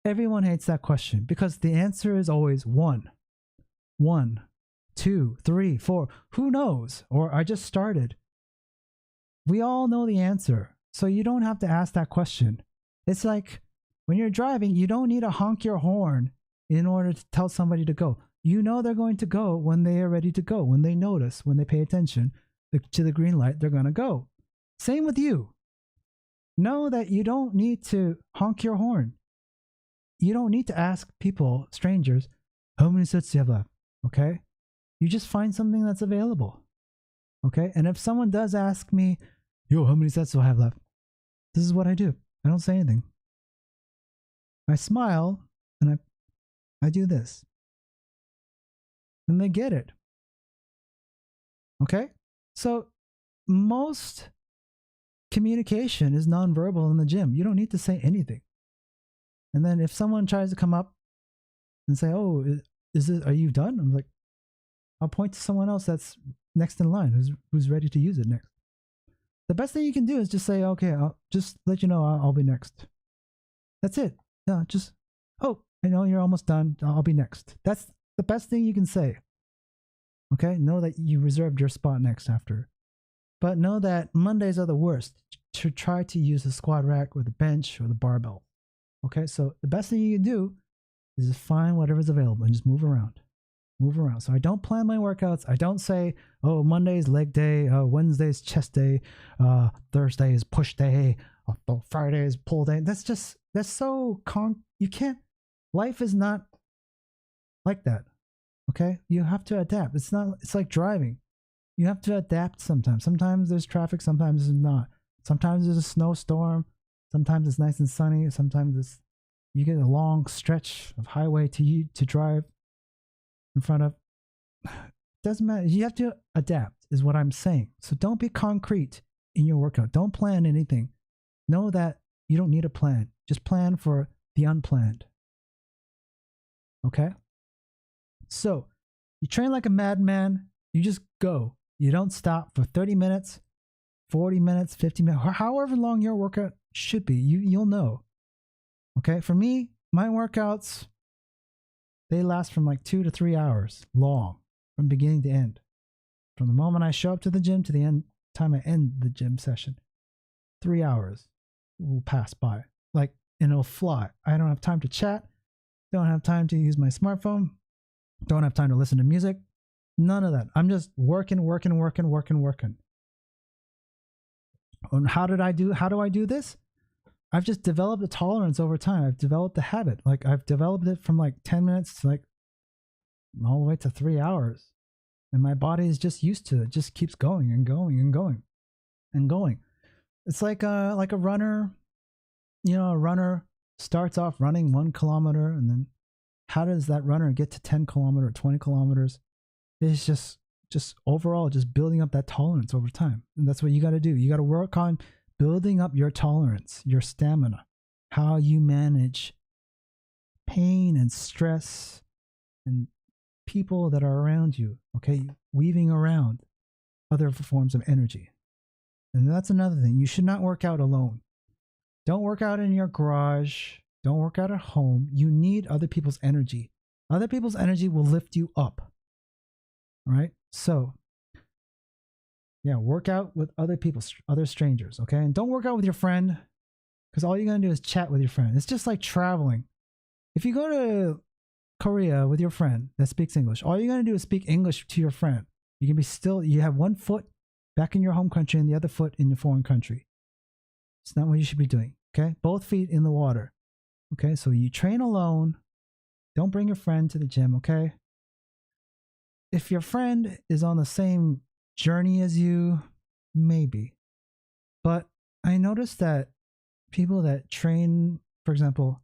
Everyone hates that question because the answer is always 1, 2, 3, 4. Who knows? Or I just started. We all know the answer. So you don't have to ask that question. It's like when you're driving, you don't need to honk your horn in order to tell somebody to go. They're going to go when they are ready to go, when they notice, when they pay attention to the green light, they're going to go. Same with you. Know that you don't need to honk your horn. You don't need to ask people, strangers, how many sets do you have left? Okay? You just find something that's available. Okay? And if someone does ask me, yo, how many sets do I have left? This is what I do. I don't say anything. I smile and I do this. And they get it. Okay? So most communication is nonverbal in the gym. You don't need to say anything. And then if someone tries to come up and say, oh, are you done? I'm like, I'll point to someone else that's next in line who's ready to use it next. The best thing you can do is just say, okay, I'll just let you know I'll be next. That's it. Yeah, just, oh, I know you're almost done. I'll be next. That's the best thing you can say. Okay? Know that you reserved your spot next after. But know that Mondays are the worst to try to use the squat rack or the bench or the barbell. Okay? So the best thing you can do is just find whatever's available and just move around. Move around. So I don't plan my workouts. I don't say, oh, Monday's leg day, Wednesday's chest day, Thursday is push day, Friday is pull day. That's so you can't, life is not like that. Okay? You have to adapt. It's like driving. You have to adapt sometimes. Sometimes there's traffic, sometimes there's not. Sometimes there's a snowstorm. Sometimes it's nice and sunny. Sometimes you get a long stretch of highway to drive in front of. Doesn't matter. You have to adapt is what I'm saying. So don't be concrete in your workout. Don't plan anything. Know that you don't need a plan. Just plan for the unplanned. Okay? So you train like a madman. You just go. You don't stop for 30 minutes, 40 minutes, 50 minutes, however long your workout should be. You'll know. Okay? For me, my workouts, they last from like 2 to 3 hours long, from beginning to end. From the moment I show up to the gym to the time I end the gym session. 3 hours will pass by. And it'll fly. I don't have time to chat. Don't have time to use my smartphone. Don't have time to listen to music. None of that. I'm just working. And how do I do this? I've just developed a tolerance over time. I've developed a habit. I've developed it from 10 minutes to all the way to 3 hours. And my body is just used to it. It just keeps going and going and going and going. It's like a runner. A runner starts off running 1 kilometer, and then how does that runner get to 10 kilometers, 20 kilometers? It's just just overall, just building up that tolerance over time. And that's what you got to do. You got to work on building up your tolerance, your stamina, how you manage pain and stress and people that are around you, okay? Weaving around other forms of energy. And that's another thing. You should not work out alone. Don't work out in your garage. Don't work out at home. You need other people's energy. Other people's energy will lift you up. Right? So, yeah, work out with other people, other strangers, okay? And don't work out with your friend, because all you're going to do is chat with your friend. It's just like traveling. If you go to Korea with your friend that speaks English, all you're going to do is speak English to your friend. You can be still, you have one foot back in your home country and the other foot in your foreign country. It's not what you should be doing, okay? Both feet in the water, okay? So you train alone. Don't bring your friend to the gym, okay? If your friend is on the same journey as you, maybe. But I noticed that people that train, for example,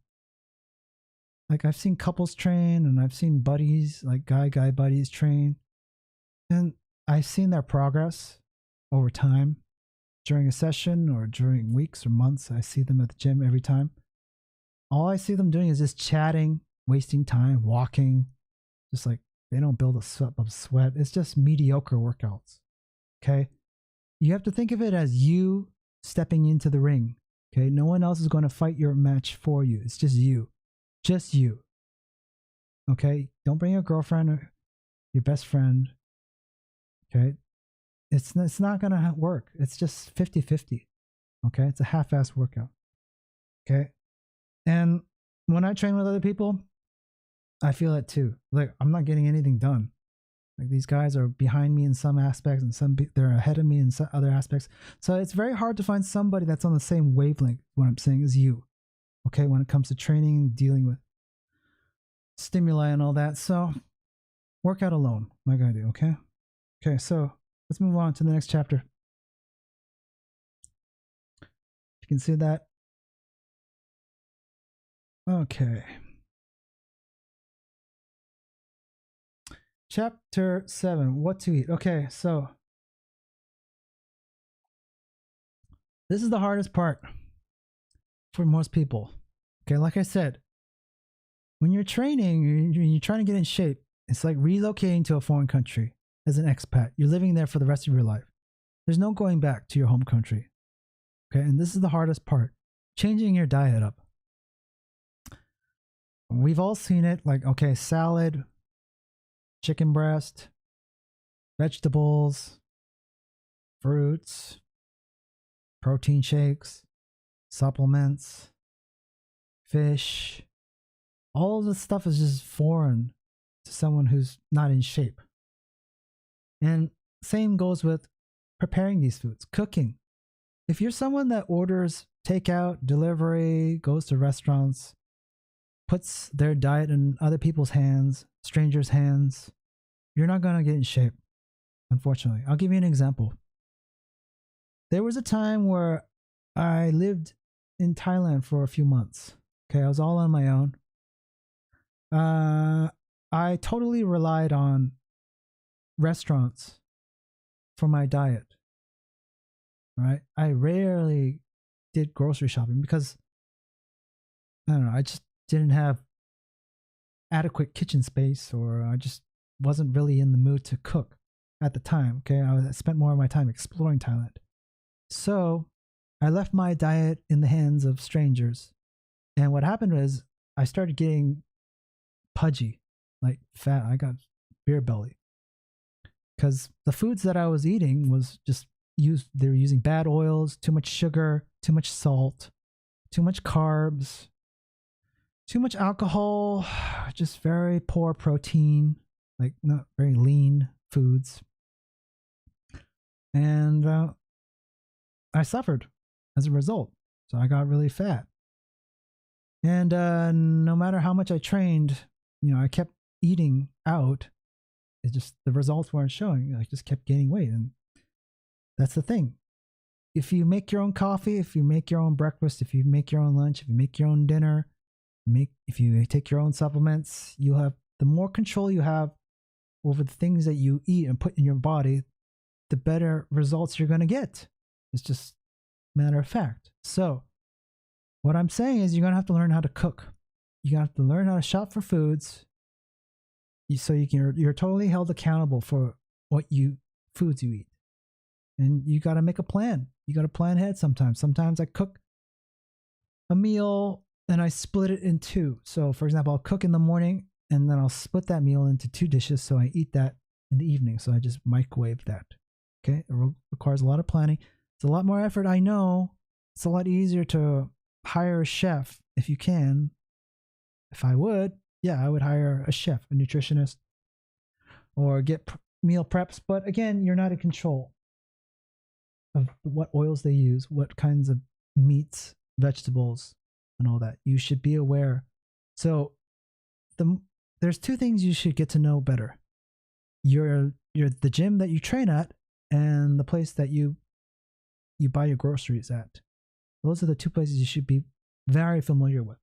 like I've seen couples train and I've seen buddies, like guy buddies train. And I've seen their progress over time during a session or during weeks or months. I see them at the gym every time. All I see them doing is just chatting, wasting time, walking, just like they don't build a sweat. It's just mediocre workouts. Okay. You have to think of it as you stepping into the ring. Okay. No one else is going to fight your match for you. It's just you. Just you. Okay. Don't bring your girlfriend or your best friend. Okay. It's not going to work. It's just 50-50. Okay. It's a half-assed workout. Okay. And when I train with other people, I feel it too. Like I'm not getting anything done. Like these guys are behind me in some aspects and they're ahead of me in some other aspects. So it's very hard to find somebody that's on the same wavelength, what I'm saying, as you. Okay, when it comes to training and dealing with stimuli and all that. So work out alone, like I do, okay? Okay, so let's move on to the next chapter. You can see that. Okay. Chapter 7, what to eat. Okay, so this is the hardest part for most people. Okay, like I said, when you're training, you're trying to get in shape. It's like relocating to a foreign country as an expat. You're living there for the rest of your life. There's no going back to your home country. Okay, and this is the hardest part. Changing your diet up. We've all seen it, like, okay, salad, chicken breast, vegetables, fruits, protein shakes, supplements, fish. All of this stuff is just foreign to someone who's not in shape. And same goes with preparing these foods, cooking. If you're someone that orders takeout, delivery, goes to restaurants, puts their diet in other people's hands, strangers' hands, you're not going to get in shape, unfortunately. I'll give you an example. There was a time where I lived in Thailand for a few months. Okay, I was all on my own. I totally relied on restaurants for my diet. Right? I rarely did grocery shopping because, I don't know, I just didn't have adequate kitchen space, or I just wasn't really in the mood to cook at the time. Okay, I spent more of my time exploring Thailand. So I left my diet in the hands of strangers. And what happened was I started getting pudgy, like fat. I got beer belly. Because the foods that I was eating was just they were using bad oils, too much sugar, too much salt, too much carbs, too much alcohol, just very poor protein, like not very lean foods. And I suffered as a result. So I got really fat. And no matter how much I trained, I kept eating out. It just, the results weren't showing. I just kept gaining weight. And that's the thing. If you make your own coffee, if you make your own breakfast, if you make your own lunch, if you make your own dinner, if you take your own supplements, you'll have, the more control you have over the things that you eat and put in your body, the better results you're going to get. It's just matter of fact. So what I'm saying is you're going to have to learn how to cook. You have to learn how to shop for foods so you're totally held accountable for foods you eat. And you got to make a plan. You got to plan ahead sometimes. Sometimes I cook a meal and I split it in two. So for example, I'll cook in the morning and then I'll split that meal into two dishes. So I eat that in the evening. So I just microwave that. Okay. It requires a lot of planning. It's a lot more effort. I know it's a lot easier to hire a chef if you can. If I would, yeah, I would hire a chef, a nutritionist, or get meal preps. But again, you're not in control of what oils they use, what kinds of meats, vegetables, and all that. You should be aware. So there's two things you should get to know better. The gym that you train at and the place that you buy your groceries at. Those are the two places you should be very familiar with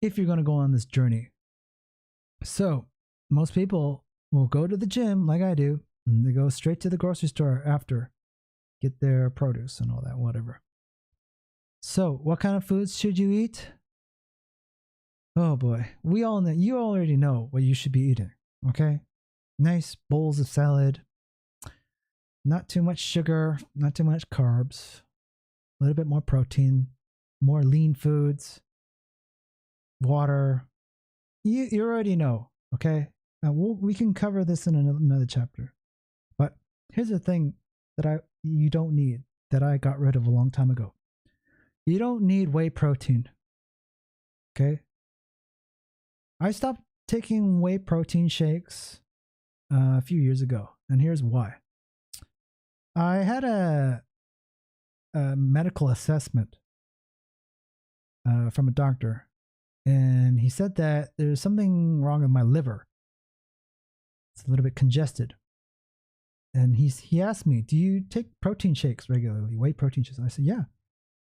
if you're going to go on this journey. So most people will go to the gym like I do, and they go straight to the grocery store after, get their produce and all that, whatever. So what kind of foods should you eat? Oh boy, you already know what you should be eating, okay? Nice bowls of salad, not too much sugar, not too much carbs, a little bit more protein, more lean foods, water. You already know, okay? Now we can cover this in another chapter. But here's the thing that you don't need, that I got rid of a long time ago. You don't need whey protein. Okay? I stopped taking whey protein shakes a few years ago, and here's why. I had a medical assessment from a doctor, and he said that there's something wrong with my liver. It's a little bit congested. And he asked me, do you take protein shakes regularly, whey protein shakes? And I said, yeah,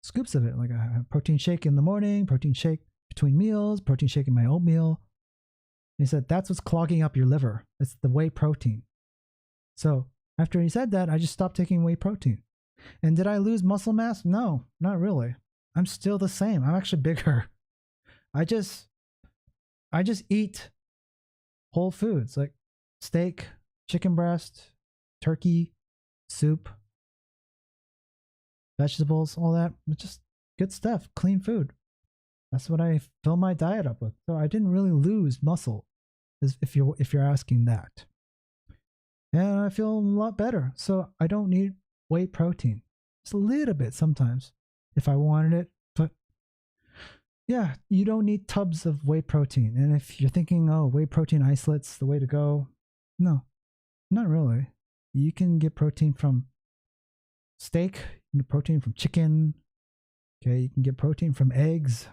scoops of it. Like I have protein shake in the morning, protein shake between meals, protein shake in my oatmeal. And he said, that's what's clogging up your liver. It's the whey protein. So after he said that, I just stopped taking whey protein. And did I lose muscle mass? No, not really. I'm still the same. I'm actually bigger. I just eat whole foods like steak, chicken breast, turkey, soup, vegetables, all that. It's just good stuff, clean food. That's what I fill my diet up with. So I didn't really lose muscle, if you're asking that. And I feel a lot better. So I don't need whey protein. Just a little bit sometimes if I wanted it. But yeah, you don't need tubs of whey protein. And if you're thinking, oh, whey protein isolate's the way to go, no, not really. You can get protein from steak, you can get protein from chicken, okay, you can get protein from eggs.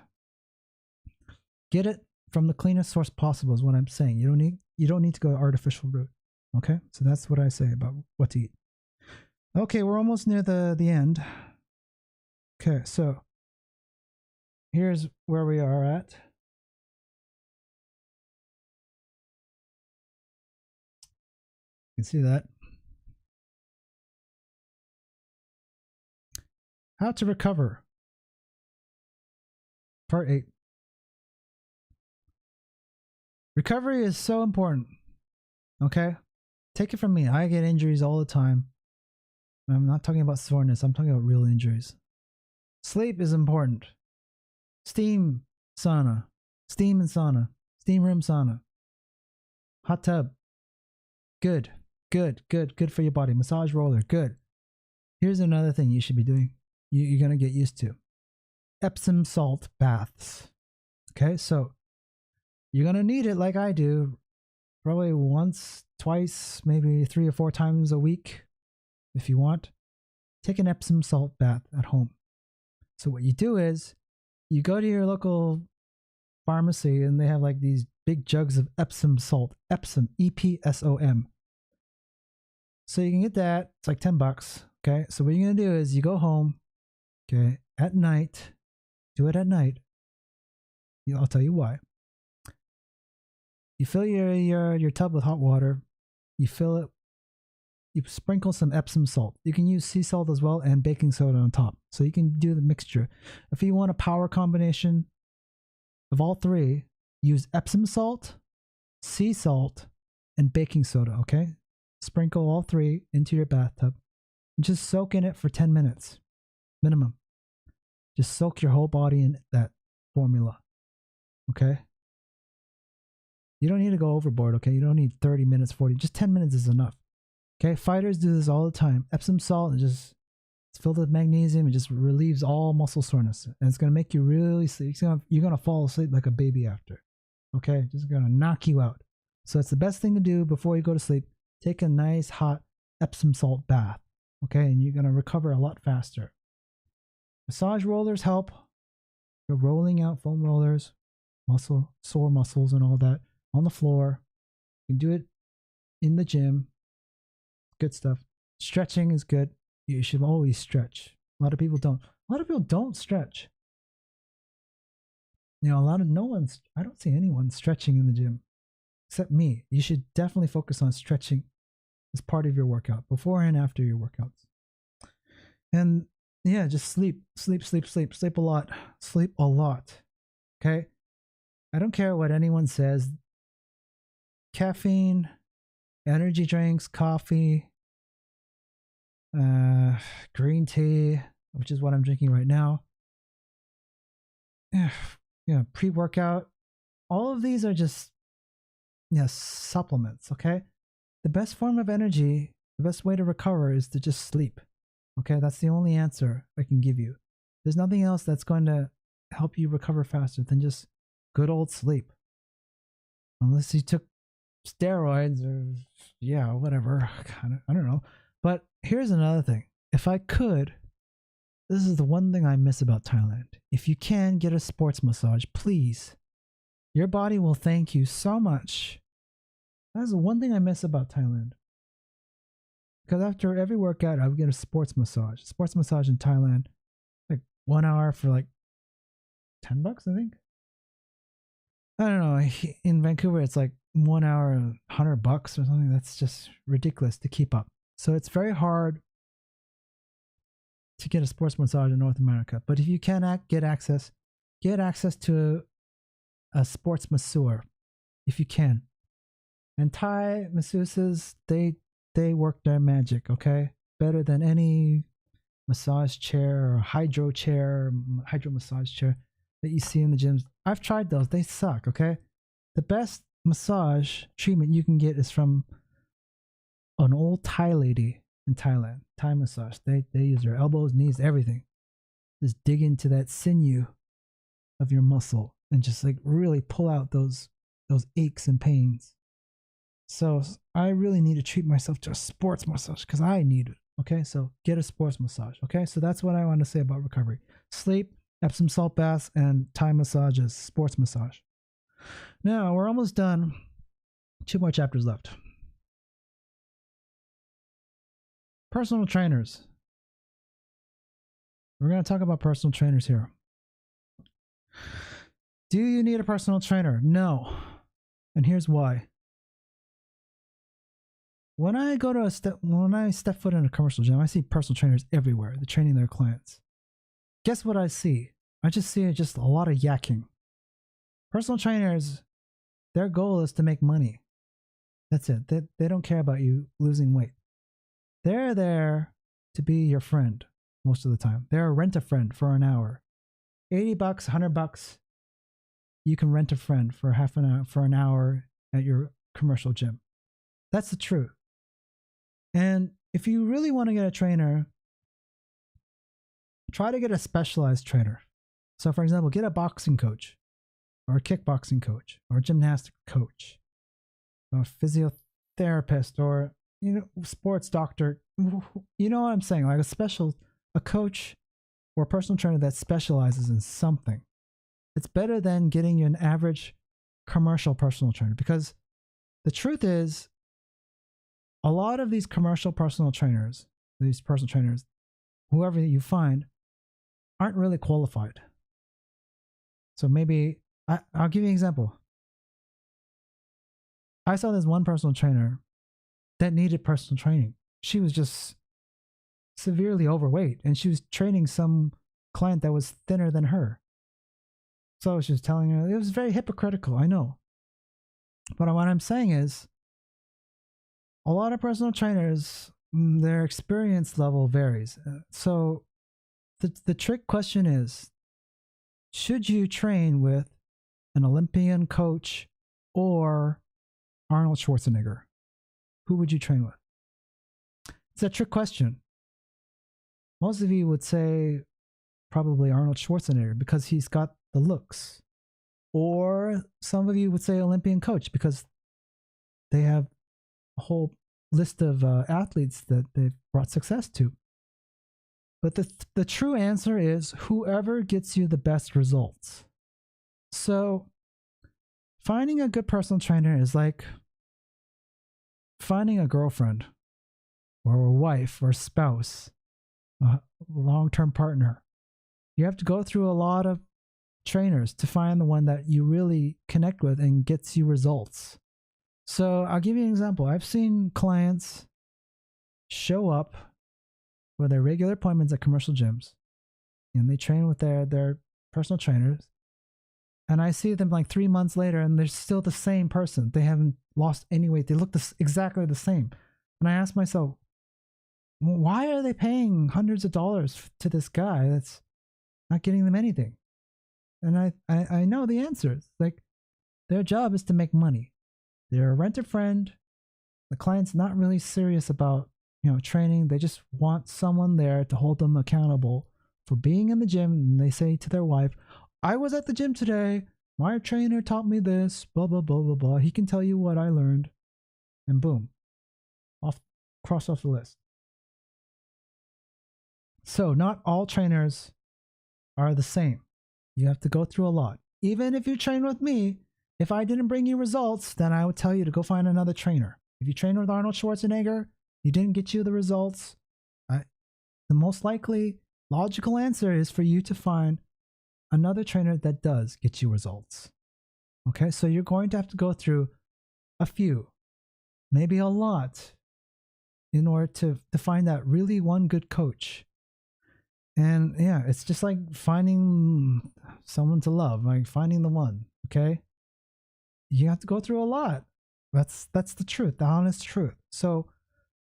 Get it from the cleanest source possible is what I'm saying. You don't need to go artificial route. Okay? So that's what I say about what to eat. Okay, we're almost near the end. Okay, so here's where we are at. You can see that. How to recover. Part 8. Recovery is so important. Okay? Take it from me. I get injuries all the time. I'm not talking about soreness. I'm talking about real injuries. Sleep is important. Steam sauna. Steam and sauna. Steam room sauna. Hot tub. Good. Good. Good. Good for your body. Massage roller. Good. Here's another thing you should be doing. You're going to get used to. Epsom salt baths. Okay, so you're going to need it like I do. Probably once, twice, maybe 3 or 4 times a week. If you want, take an Epsom salt bath at home. So what you do is you go to your local pharmacy and they have like these big jugs of Epsom salt. Epsom, E-P-S-O-M. So you can get that. It's like $10. Okay. So what you're going to do is you go home, okay, at night. Do it at night. I'll tell you why. You fill your tub with hot water. You fill it. You sprinkle some Epsom salt. You can use sea salt as well and baking soda on top. So you can do the mixture. If you want a power combination of all three, use Epsom salt, sea salt, and baking soda, okay? Sprinkle all three into your bathtub. And just soak in it for 10 minutes minimum. Just soak your whole body in that formula, okay? You don't need to go overboard, okay? You don't need 30 minutes, 40. Just 10 minutes is enough. Okay, fighters do this all the time. Epsom salt and it's filled with magnesium. It just relieves all muscle soreness, and it's gonna make you really sleep. You're gonna fall asleep like a baby after. Okay, just gonna knock you out. So it's the best thing to do before you go to sleep. Take a nice hot Epsom salt bath. Okay, and you're gonna recover a lot faster. Massage rollers help. You're rolling out foam rollers, sore muscles, and all that on the floor. You can do it in the gym. Good stuff. Stretching is good. You should always stretch. A lot of people don't. A lot of people don't stretch. You know, I don't see anyone stretching in the gym except me. You should definitely focus on stretching as part of your workout, before and after your workouts. And yeah, just sleep a lot. Sleep a lot. Okay? I don't care what anyone says. Caffeine, energy drinks, coffee, green tea, which is what I'm drinking right now. Yeah, pre-workout. All of these are just supplements, okay? The best form of energy, the best way to recover is to just sleep. Okay, that's the only answer I can give you. There's nothing else that's going to help you recover faster than just good old sleep. Unless you took steroids or whatever. I don't know. But here's another thing. If I could, this is the one thing I miss about Thailand. If you can get a sports massage, please. Your body will thank you so much. That's the one thing I miss about Thailand. Because after every workout, I would get a sports massage. Sports massage in Thailand, like 1 hour for like $10, I think. I don't know. In Vancouver, it's like 1 hour, $100 or something. That's just ridiculous to keep up. So it's very hard to get a sports massage in North America. But if you can get access to a sports masseur, if you can. And Thai masseuses, they work their magic, okay? Better than any massage chair or hydro massage chair that you see in the gyms. I've tried those. They suck, okay? The best massage treatment you can get is from an old Thai lady in Thailand. Thai massage. They use their elbows, knees, everything. Just dig into that sinew of your muscle and just like really pull out those aches and pains. So I really need to treat myself to a sports massage because I need it. Okay, so get a sports massage. Okay, so that's what I want to say about recovery. Sleep, Epsom salt baths, and Thai massages, sports massage. Now, we're almost done. 2 more chapters left. Personal trainers. We're going to talk about personal trainers here. Do you need a personal trainer? No. And here's why. When I step foot in a commercial gym, I see personal trainers everywhere. They're training their clients. Guess what I see? I just see just a lot of yakking. Personal trainers, their goal is to make money. That's it. They don't care about you losing weight. They're there to be your friend most of the time. They're a rent-a-friend for an hour. $80, $100. You can rent a friend for an hour at your commercial gym. That's the truth. And if you really want to get a trainer, try to get a specialized trainer. So for example, get a boxing coach or a kickboxing coach or a gymnastic coach or a physiotherapist or sports doctor. You know what I'm saying? Like a coach or a personal trainer that specializes in something. It's better than getting you an average commercial personal trainer, because the truth is a lot of these commercial personal trainers, whoever you find, aren't really qualified. So maybe I'll give you an example. I saw this one personal trainer that needed personal training. She was just severely overweight, and she was training some client that was thinner than her. So she was telling her, it was very hypocritical, I know. But what I'm saying is, a lot of personal trainers, their experience level varies. So the trick question is, should you train with an Olympian coach or Arnold Schwarzenegger? Who would you train with? It's a trick question. Most of you would say probably Arnold Schwarzenegger because he's got the looks. Or some of you would say Olympian coach because they have a whole list of athletes that they've brought success to. But the true answer is whoever gets you the best results. So finding a good personal trainer is like finding a girlfriend or a wife or spouse, a long-term partner. You have to go through a lot of trainers to find the one that you really connect with and gets you results. So I'll give you an example. I've seen clients show up for their regular appointments at commercial gyms, and they train with their personal trainers. And I see them like 3 months later, and they're still the same person. They haven't lost any weight. They look exactly the same. And I ask myself, why are they paying hundreds of dollars to this guy that's not getting them anything? And I know the answer. It's like their job is to make money. They're a rent-a-friend. The client's not really serious about, training. They just want someone there to hold them accountable for being in the gym. And they say to their wife, I was at the gym today. My trainer taught me this, blah, blah, blah, blah, blah. He can tell you what I learned. And boom, cross off the list. So not all trainers are the same. You have to go through a lot. Even if you train with me, if I didn't bring you results, then I would tell you to go find another trainer. If you train with Arnold Schwarzenegger, he didn't get you the results, the most likely logical answer is for you to find another trainer that does get you results. Okay, so you're going to have to go through a few, maybe a lot, in order to find that really one good coach. And yeah, it's just like finding someone to love, like finding the one, okay? You have to go through a lot. That's the truth, the honest truth. So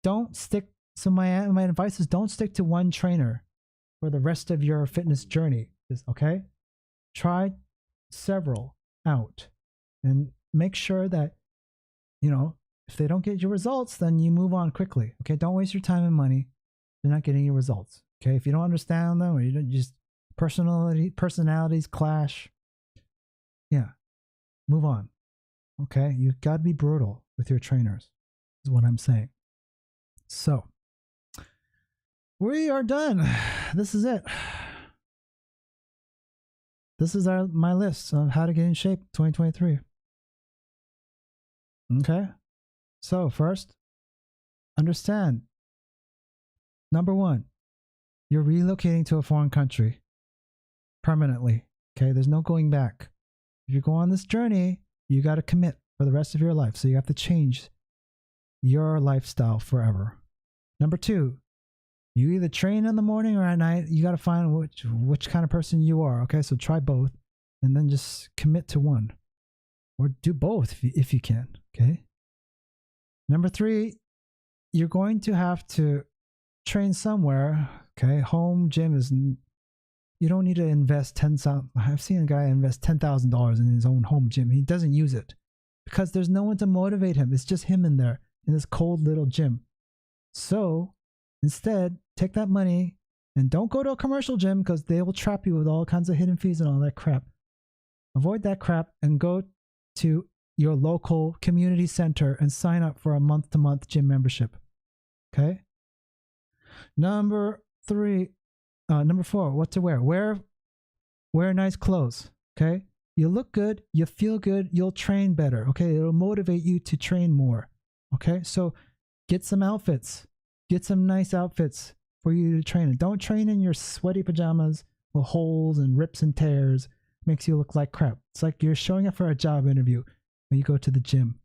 don't stick, so my advice is don't stick to one trainer for the rest of your fitness journey, okay? Try several out and make sure that, if they don't get your results, then you move on quickly, okay? Don't waste your time and money. They're not getting your results. Okay, if you don't understand them or you don't just personalities clash, move on. Okay, you've got to be brutal with your trainers, is what I'm saying. So, we are done. This is it. This is my list of how to get in shape 2023. Okay, so first, understand. Number one, you're relocating to a foreign country permanently. Okay, there's no going back. If you go on this journey, you got to commit for the rest of your life. So you have to change your lifestyle forever. Number two, you either train in the morning or at night. You got to find which kind of person you are. Okay, so try both and then just commit to one or do both if you can. Okay. Number three, you're going to have to train somewhere. Okay, home gym is, you don't need to invest I've seen a guy invest $10,000 in his own home gym. He doesn't use it because there's no one to motivate him. It's just him in there in this cold little gym. So instead, take that money and don't go to a commercial gym because they will trap you with all kinds of hidden fees and all that crap. Avoid that crap and go to your local community center and sign up for a month-to-month gym membership. Okay? Number four, what to wear. Wear nice clothes. Okay? You look good, you feel good, you'll train better. Okay? It'll motivate you to train more. Okay? So get some outfits. Get some nice outfits for you to train in. Don't train in your sweaty pajamas with holes and rips and tears. Makes you look like crap. It's like you're showing up for a job interview when you go to the gym.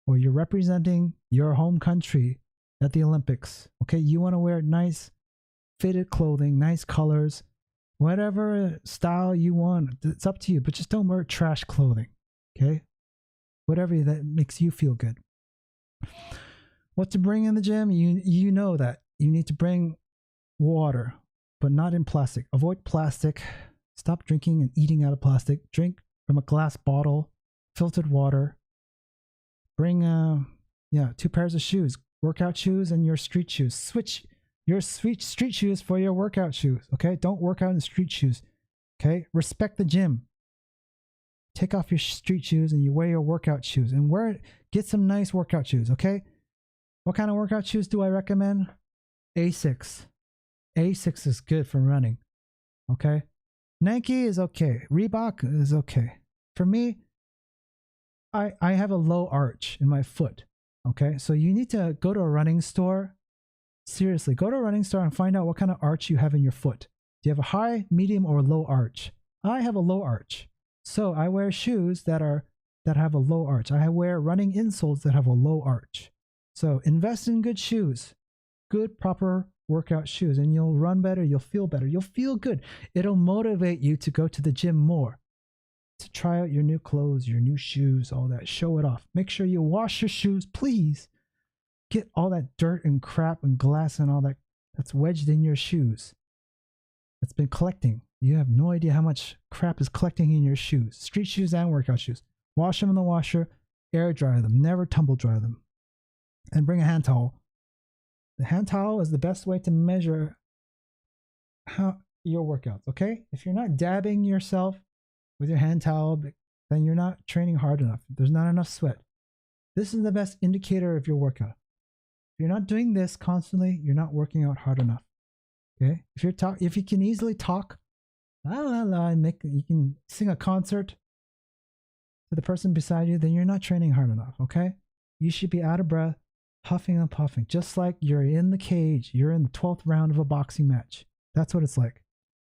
or you're representing your home country at the Olympics. Okay, you want to wear nice fitted clothing, nice colors, whatever style you want. It's up to you, but just don't wear trash clothing. Okay, whatever that makes you feel good. What to bring in the gym? You know that you need to bring water, but not in plastic. Avoid plastic. Stop drinking and eating out of plastic. Drink from a glass bottle, filtered water. Bring 2 pairs of shoes, workout shoes and your street shoes. Switch your street shoes for your workout shoes. Okay, don't work out in street shoes. Okay, respect the gym. Take off your street shoes and you wear your workout shoes and get some nice workout shoes. Okay, what kind of workout shoes do I recommend? Asics. Asics is good for running. Okay, Nike is okay. Reebok is okay. For me, I have a low arch in my foot. Okay, so you need to go to a running store. Seriously, go to a running store and find out what kind of arch you have in your foot. Do you have a high, medium, or low arch? I have a low arch. So I wear shoes that have a low arch. I wear running insoles that have a low arch. So invest in good shoes, good, proper workout shoes, and you'll run better. You'll feel better. You'll feel good. It'll motivate you to go to the gym more, to try out your new clothes, your new shoes, all that. Show it off. Make sure you wash your shoes, please. Get all that dirt and crap and glass and all that that's wedged in your shoes. It's been collecting. You have no idea how much crap is collecting in your shoes. Street shoes and workout shoes. Wash them in the washer. Air dry them. Never tumble dry them. And bring a hand towel. The hand towel is the best way to measure your workouts, okay? If you're not dabbing yourself with your hand towel, then you're not training hard enough. There's not enough sweat. This is the best indicator of your workout. If you're not doing this constantly, you're not working out hard enough. Okay? If you can easily talk, you can sing a concert to the person beside you, then you're not training hard enough. Okay? You should be out of breath, huffing and puffing, just like you're in the cage. You're in the 12th round of a boxing match. That's what it's like.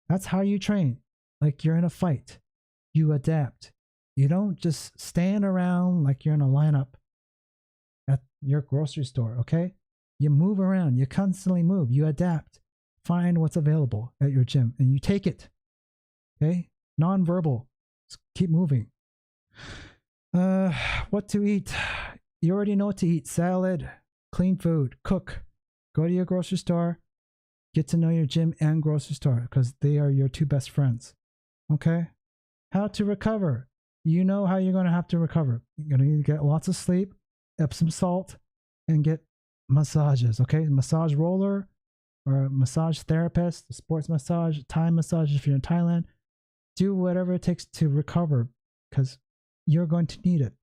That's how you train. Like you're in a fight. You adapt. You don't just stand around like you're in a lineup at your grocery store, okay? You move around. You constantly move. You adapt. Find what's available at your gym and you take it, okay? Non-verbal. Just keep moving. What to eat? You already know what to eat. Salad, clean food, cook. Go to your grocery store. Get to know your gym and grocery store because they are your 2 best friends, okay? How to recover. You know how you're going to have to recover. You're going to get lots of sleep, Epsom salt, and get massages, okay? Massage roller or a massage therapist, a sports massage, Thai massage if you're in Thailand. Do whatever it takes to recover because you're going to need it.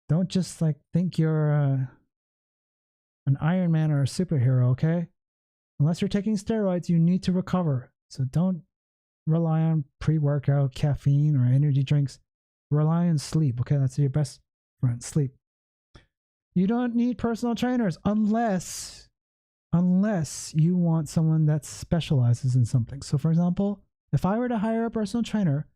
Don't just like think you're an Iron Man or a superhero, okay? Unless you're taking steroids, you need to recover. So don't rely on pre-workout, caffeine, or energy drinks. Rely on sleep, okay? That's your best friend, sleep. You don't need personal trainers unless you want someone that specializes in something. So for example, if I were to hire a personal trainer,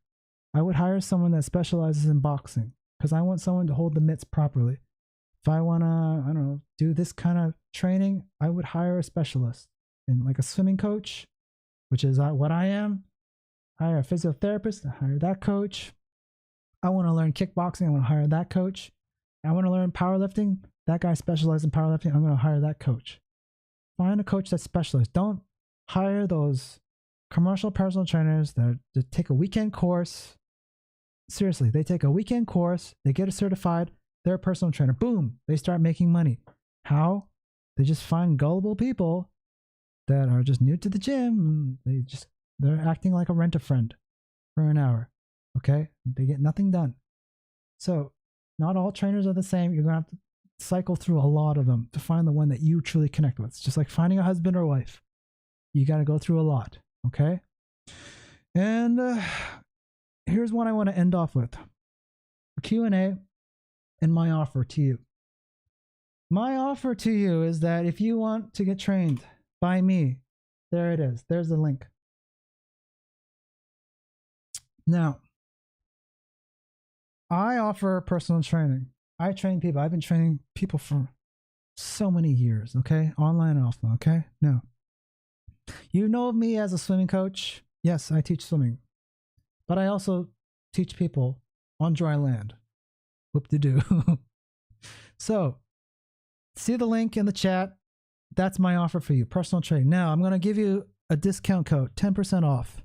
I would hire someone that specializes in boxing because I want someone to hold the mitts properly. If I want to, do this kind of training, I would hire a specialist and like a swimming coach, which is what I am. Hire a physiotherapist, hire that coach. I want to learn kickboxing, I want to hire that coach. I want to learn powerlifting. That guy specializes in powerlifting. I'm going to hire that coach. Find a coach that's specialized. Don't hire those commercial personal trainers that take a weekend course. Seriously, they take a weekend course, they get it certified, they're a personal trainer. Boom, they start making money. How? They just find gullible people that are just new to the gym. They're acting like a rent-a-friend for an hour. Okay? They get nothing done. So not all trainers are the same. You're going to have to cycle through a lot of them to find the one that you truly connect with. It's just like finding a husband or wife. You got to go through a lot. Okay? And here's what I want to end off with. Q&A and my offer to you. My offer to you is that if you want to get trained by me, there it is. There's the link. Now, I offer personal training. I train people. I've been training people for so many years, okay? Online and offline, okay? Now, you know of me as a swimming coach. Yes, I teach swimming, but I also teach people on dry land. Whoop-de-doo. So, see the link in the chat. That's my offer for you, personal training. Now, I'm going to give you a discount code, 10% off.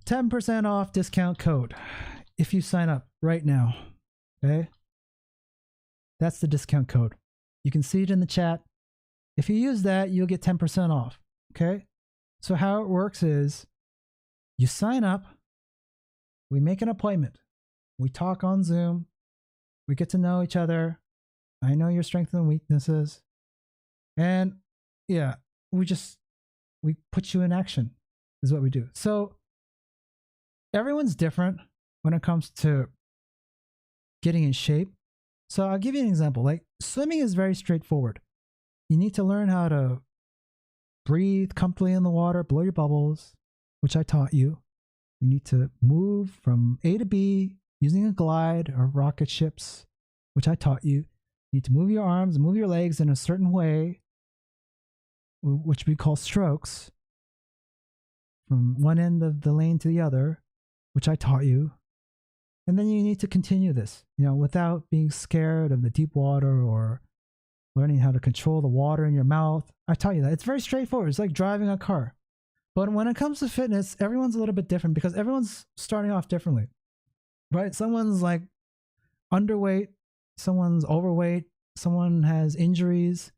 10% off discount code if you sign up right now, okay? That's the discount code. You can see it in the chat. If you use that, you'll get 10% off, okay? So how it works is you sign up, we make an appointment, we talk on Zoom, we get to know each other. I know your strengths and weaknesses. And yeah, we put you in action is what we do. So everyone's different when it comes to getting in shape. So I'll give you an example. Like swimming is very straightforward. You need to learn how to breathe comfortably in the water, blow your bubbles, which I taught you. You need to move from A to B using a glide or rocket ships, which I taught you. You need to move your arms, move your legs in a certain way, which we call strokes, from one end of the lane to the other, which I taught you. And then you need to continue this, without being scared of the deep water or learning how to control the water in your mouth. I taught you that. It's very straightforward. It's like driving a car. But when it comes to fitness, everyone's a little bit different because everyone's starting off differently, right? Someone's like underweight, someone's overweight, someone has injuries,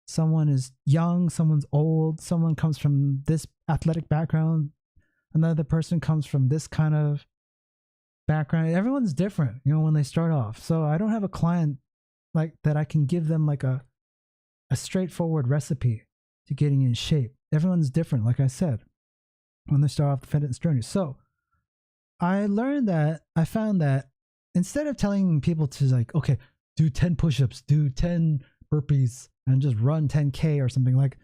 someone is young, someone's old, someone comes from this athletic background, another person comes from this kind of background. Everyone's different, when they start off. So I don't have a client like that I can give them like a straightforward recipe to getting in shape. Everyone's different, like I said, when they start off the fitness journey. So I found that instead of telling people to like, okay, do 10 push-ups, do 10 burpees, and just run 10K or something, like,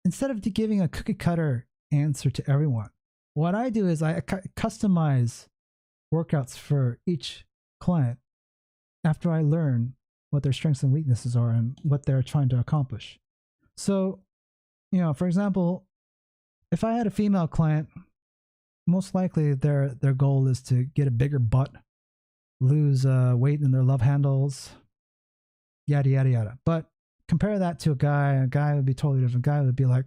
instead of giving a cookie cutter answer to everyone, what I do is I customize workouts for each client after I learn what their strengths and weaknesses are and what they're trying to accomplish. So, for example, if I had a female client, most likely their goal is to get a bigger butt, lose weight in their love handles, yada, yada, yada. But compare that to a guy would be totally different. A guy would be like,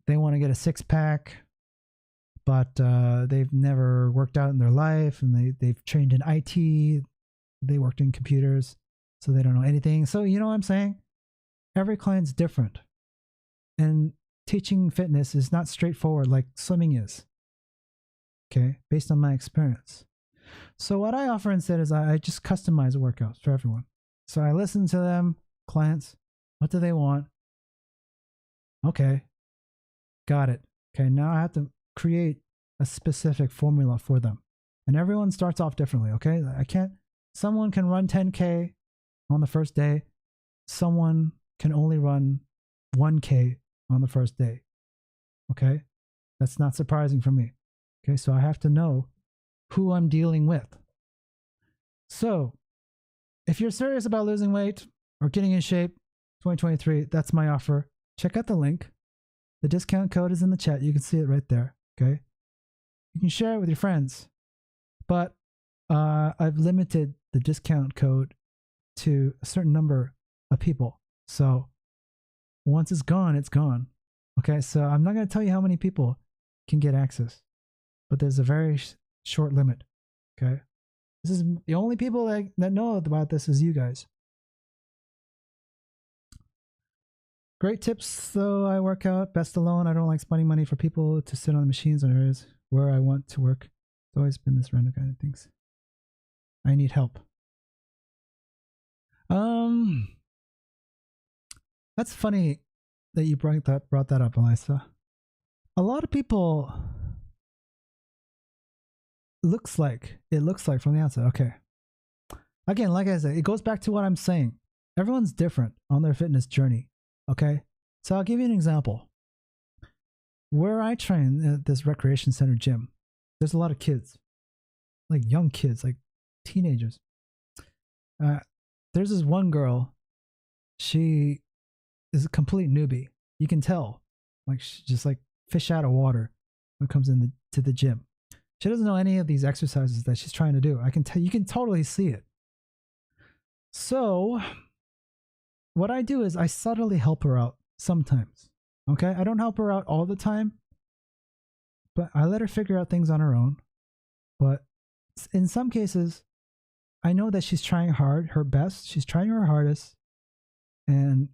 they want to get a six-pack, but they've never worked out in their life, and they've trained in IT, they worked in computers, so they don't know anything. So you know what I'm saying? Every client's different. And teaching fitness is not straightforward like swimming is, okay, based on my experience. So what I offer instead is I just customize workouts for everyone. So I listen to them, clients, what do they want? Okay, got it. Okay, now I have to create a specific formula for them. And everyone starts off differently, okay? Someone can run 10K on the first day. Someone can only run 1K on the first day, okay? That's not surprising for me, okay? So I have to know who I'm dealing with. So if you're serious about losing weight or getting in shape, 2023, that's my offer. Check out the link. The discount code is in the chat. You can see it right there, okay? You can share it with your friends, but I've limited the discount code to a certain number of people. So once it's gone, it's gone. Okay, so I'm not going to tell you how many people can get access, but there's a very short limit. Okay, this is the only people that know about this is you guys. Great tips, though. I work out best alone. I don't like spending money for people to sit on the machines in areas where I want to work. It's always been this random kind of things. I need help. That's funny that you brought that up, Elisa. A lot of people it looks like from the outside. Okay. Again, like I said, it goes back to what I'm saying. Everyone's different on their fitness journey. Okay. So I'll give you an example. Where I train at this recreation center gym, there's a lot of kids, like young kids, like teenagers. Uh, there's this one girl. She is a complete newbie. You can tell, like she's just like fish out of water when it comes to the gym. She doesn't know any of these exercises that she's trying to do. I can tell you can totally see it. So what I do is I subtly help her out sometimes. Okay, I don't help her out all the time, but I let her figure out things on her own. But in some cases, I know that she's trying hard, her best. She's trying her hardest, and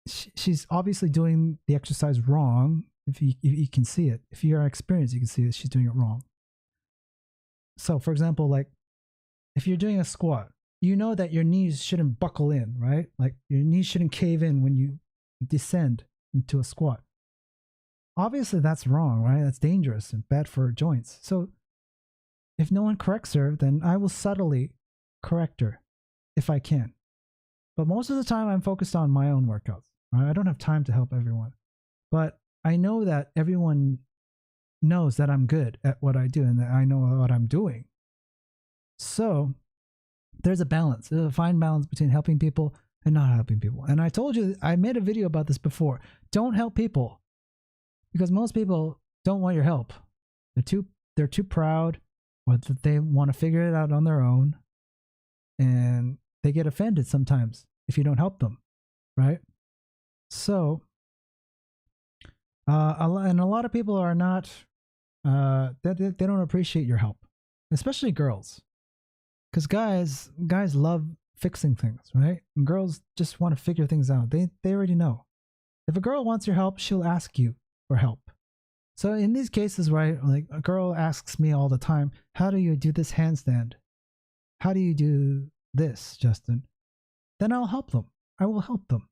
she's obviously doing the exercise wrong. If you can see it, if you're experienced, you can see that she's doing it wrong. So, for example, like if you're doing a squat, you know that your knees shouldn't buckle in, right? Like your knees shouldn't cave in when you descend into a squat. Obviously, that's wrong, right? That's dangerous and bad for joints. So, if no one corrects her, then I will subtly correct her if I can. But most of the time, I'm focused on my own workouts. Right? I don't have time to help everyone. But I know that everyone knows that I'm good at what I do and that I know what I'm doing. So there's a balance, a fine balance between helping people and not helping people. And I told you, I made a video about this before. Don't help people because most people don't want your help. They're too proud, or that they want to figure it out on their own, and they get offended sometimes if you don't help them, right? So, and a lot of people are not, they don't appreciate your help, especially girls, because guys love fixing things, right? And girls just want to figure things out. They already know. If a girl wants your help, she'll ask you for help. So in these cases, right, like a girl asks me all the time, how do you do this handstand? How do you do this, Justin? Then I'll help them. I will help them.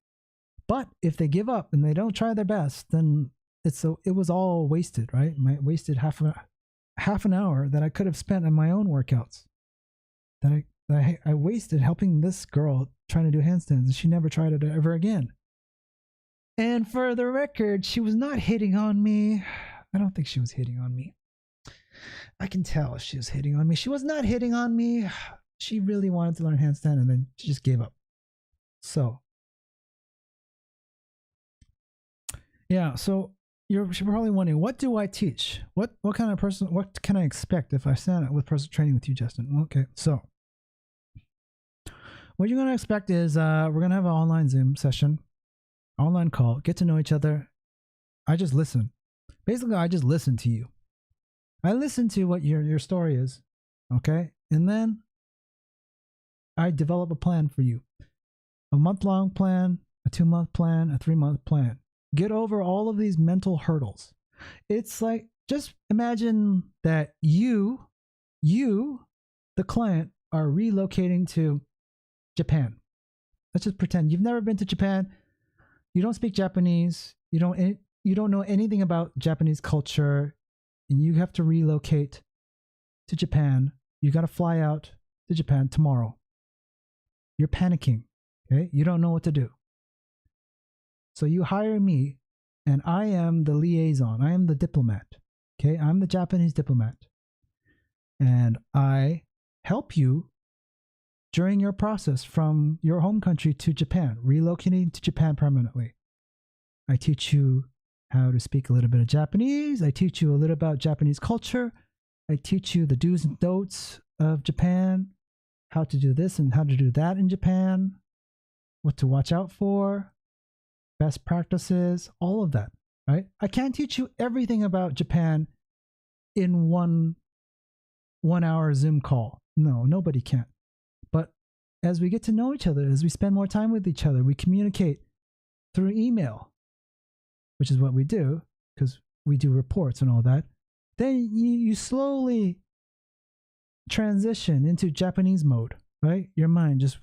But if they give up and they don't try their best, then it was all wasted, right? I wasted half an hour that I could have spent on my own workouts. That I wasted helping this girl trying to do handstands, and she never tried it ever again. And for the record, she was not hitting on me. I don't think she was hitting on me. I can tell she was hitting on me. She was not hitting on me. She really wanted to learn handstand, and then she just gave up. So, yeah. So you're probably wondering, what do I teach? What kind of person? What can I expect if I stand with personal training with you, Justin? Okay. So what you're gonna expect is we're gonna have an online Zoom session, online call, get to know each other. I just listen. Basically, I just listen to you. I listen to what your story is, okay? And then I develop a plan for you. A month-long plan, a 2-month plan, a 3-month plan. Get over all of these mental hurdles. It's like, just imagine that you, the client, are relocating to Japan. Let's just pretend you've never been to Japan. You don't speak Japanese. You don't know anything about Japanese culture, and you have to relocate to Japan. You got to fly out to Japan tomorrow. You're panicking, okay? You don't know what to do. So you hire me, and I am the liaison. I am the diplomat, okay? I'm the Japanese diplomat. And I help you during your process from your home country to Japan, relocating to Japan permanently. I teach you how to speak a little bit of Japanese. I teach you a little about Japanese culture. I teach you the do's and don'ts of Japan, how to do this and how to do that in Japan, what to watch out for, best practices, all of that, right? I can't teach you everything about Japan in one hour Zoom call. No, nobody can. But as we get to know each other, as we spend more time with each other, we communicate through email, which is what we do because we do reports and all that. Then you slowly transition into Japanese mode, right? Your mind just,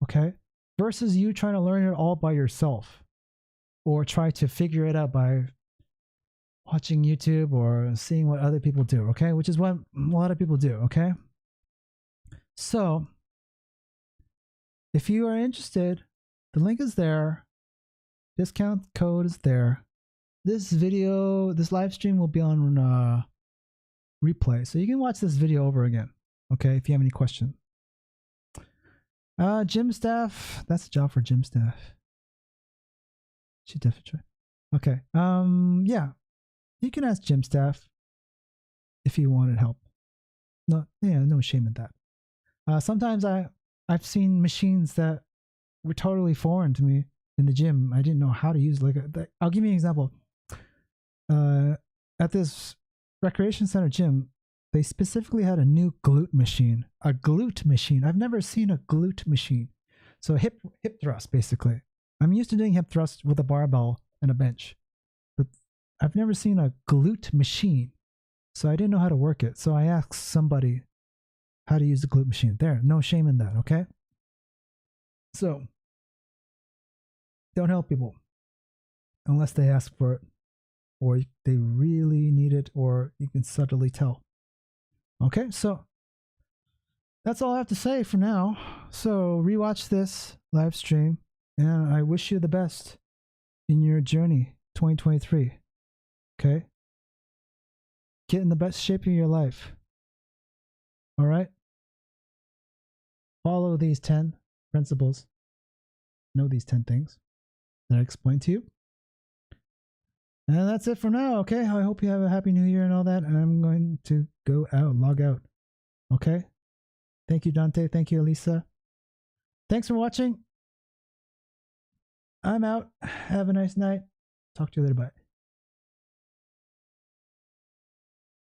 okay? Versus you trying to learn it all by yourself or try to figure it out by watching YouTube or seeing what other people do, okay? Which is what a lot of people do, okay? So, if you are interested, the link is there. Discount code is there. This video, this live stream will be on replay. So you can watch this video over again, okay, if you have any questions. Gym staff. That's a job for gym staff. Should definitely try. Okay. Yeah. You can ask gym staff if you wanted help. No, yeah, no shame in that. Sometimes I've seen machines that were totally foreign to me in the gym. I didn't know how to use. I'll give you an example. At this recreation center gym, they specifically had a new glute machine. A glute machine. I've never seen a glute machine. So hip thrust basically. I'm used to doing hip thrust with a barbell and a bench, but I've never seen a glute machine. So I didn't know how to work it. So I asked somebody how to use the glute machine. There, no shame in that, okay? So don't help people unless they ask for it, or they really need it, or you can subtly tell. Okay, so that's all I have to say for now. So rewatch this live stream, and I wish you the best in your journey 2023. Okay? Get in the best shape of your life. All right? Follow these 10 principles. Know these 10 things that I explained to you. And that's it for now, okay? I hope you have a happy new year and all that. And I'm going to go out, log out. Okay? Thank you, Dante. Thank you, Elisa. Thanks for watching. I'm out. Have a nice night. Talk to you later. Bye.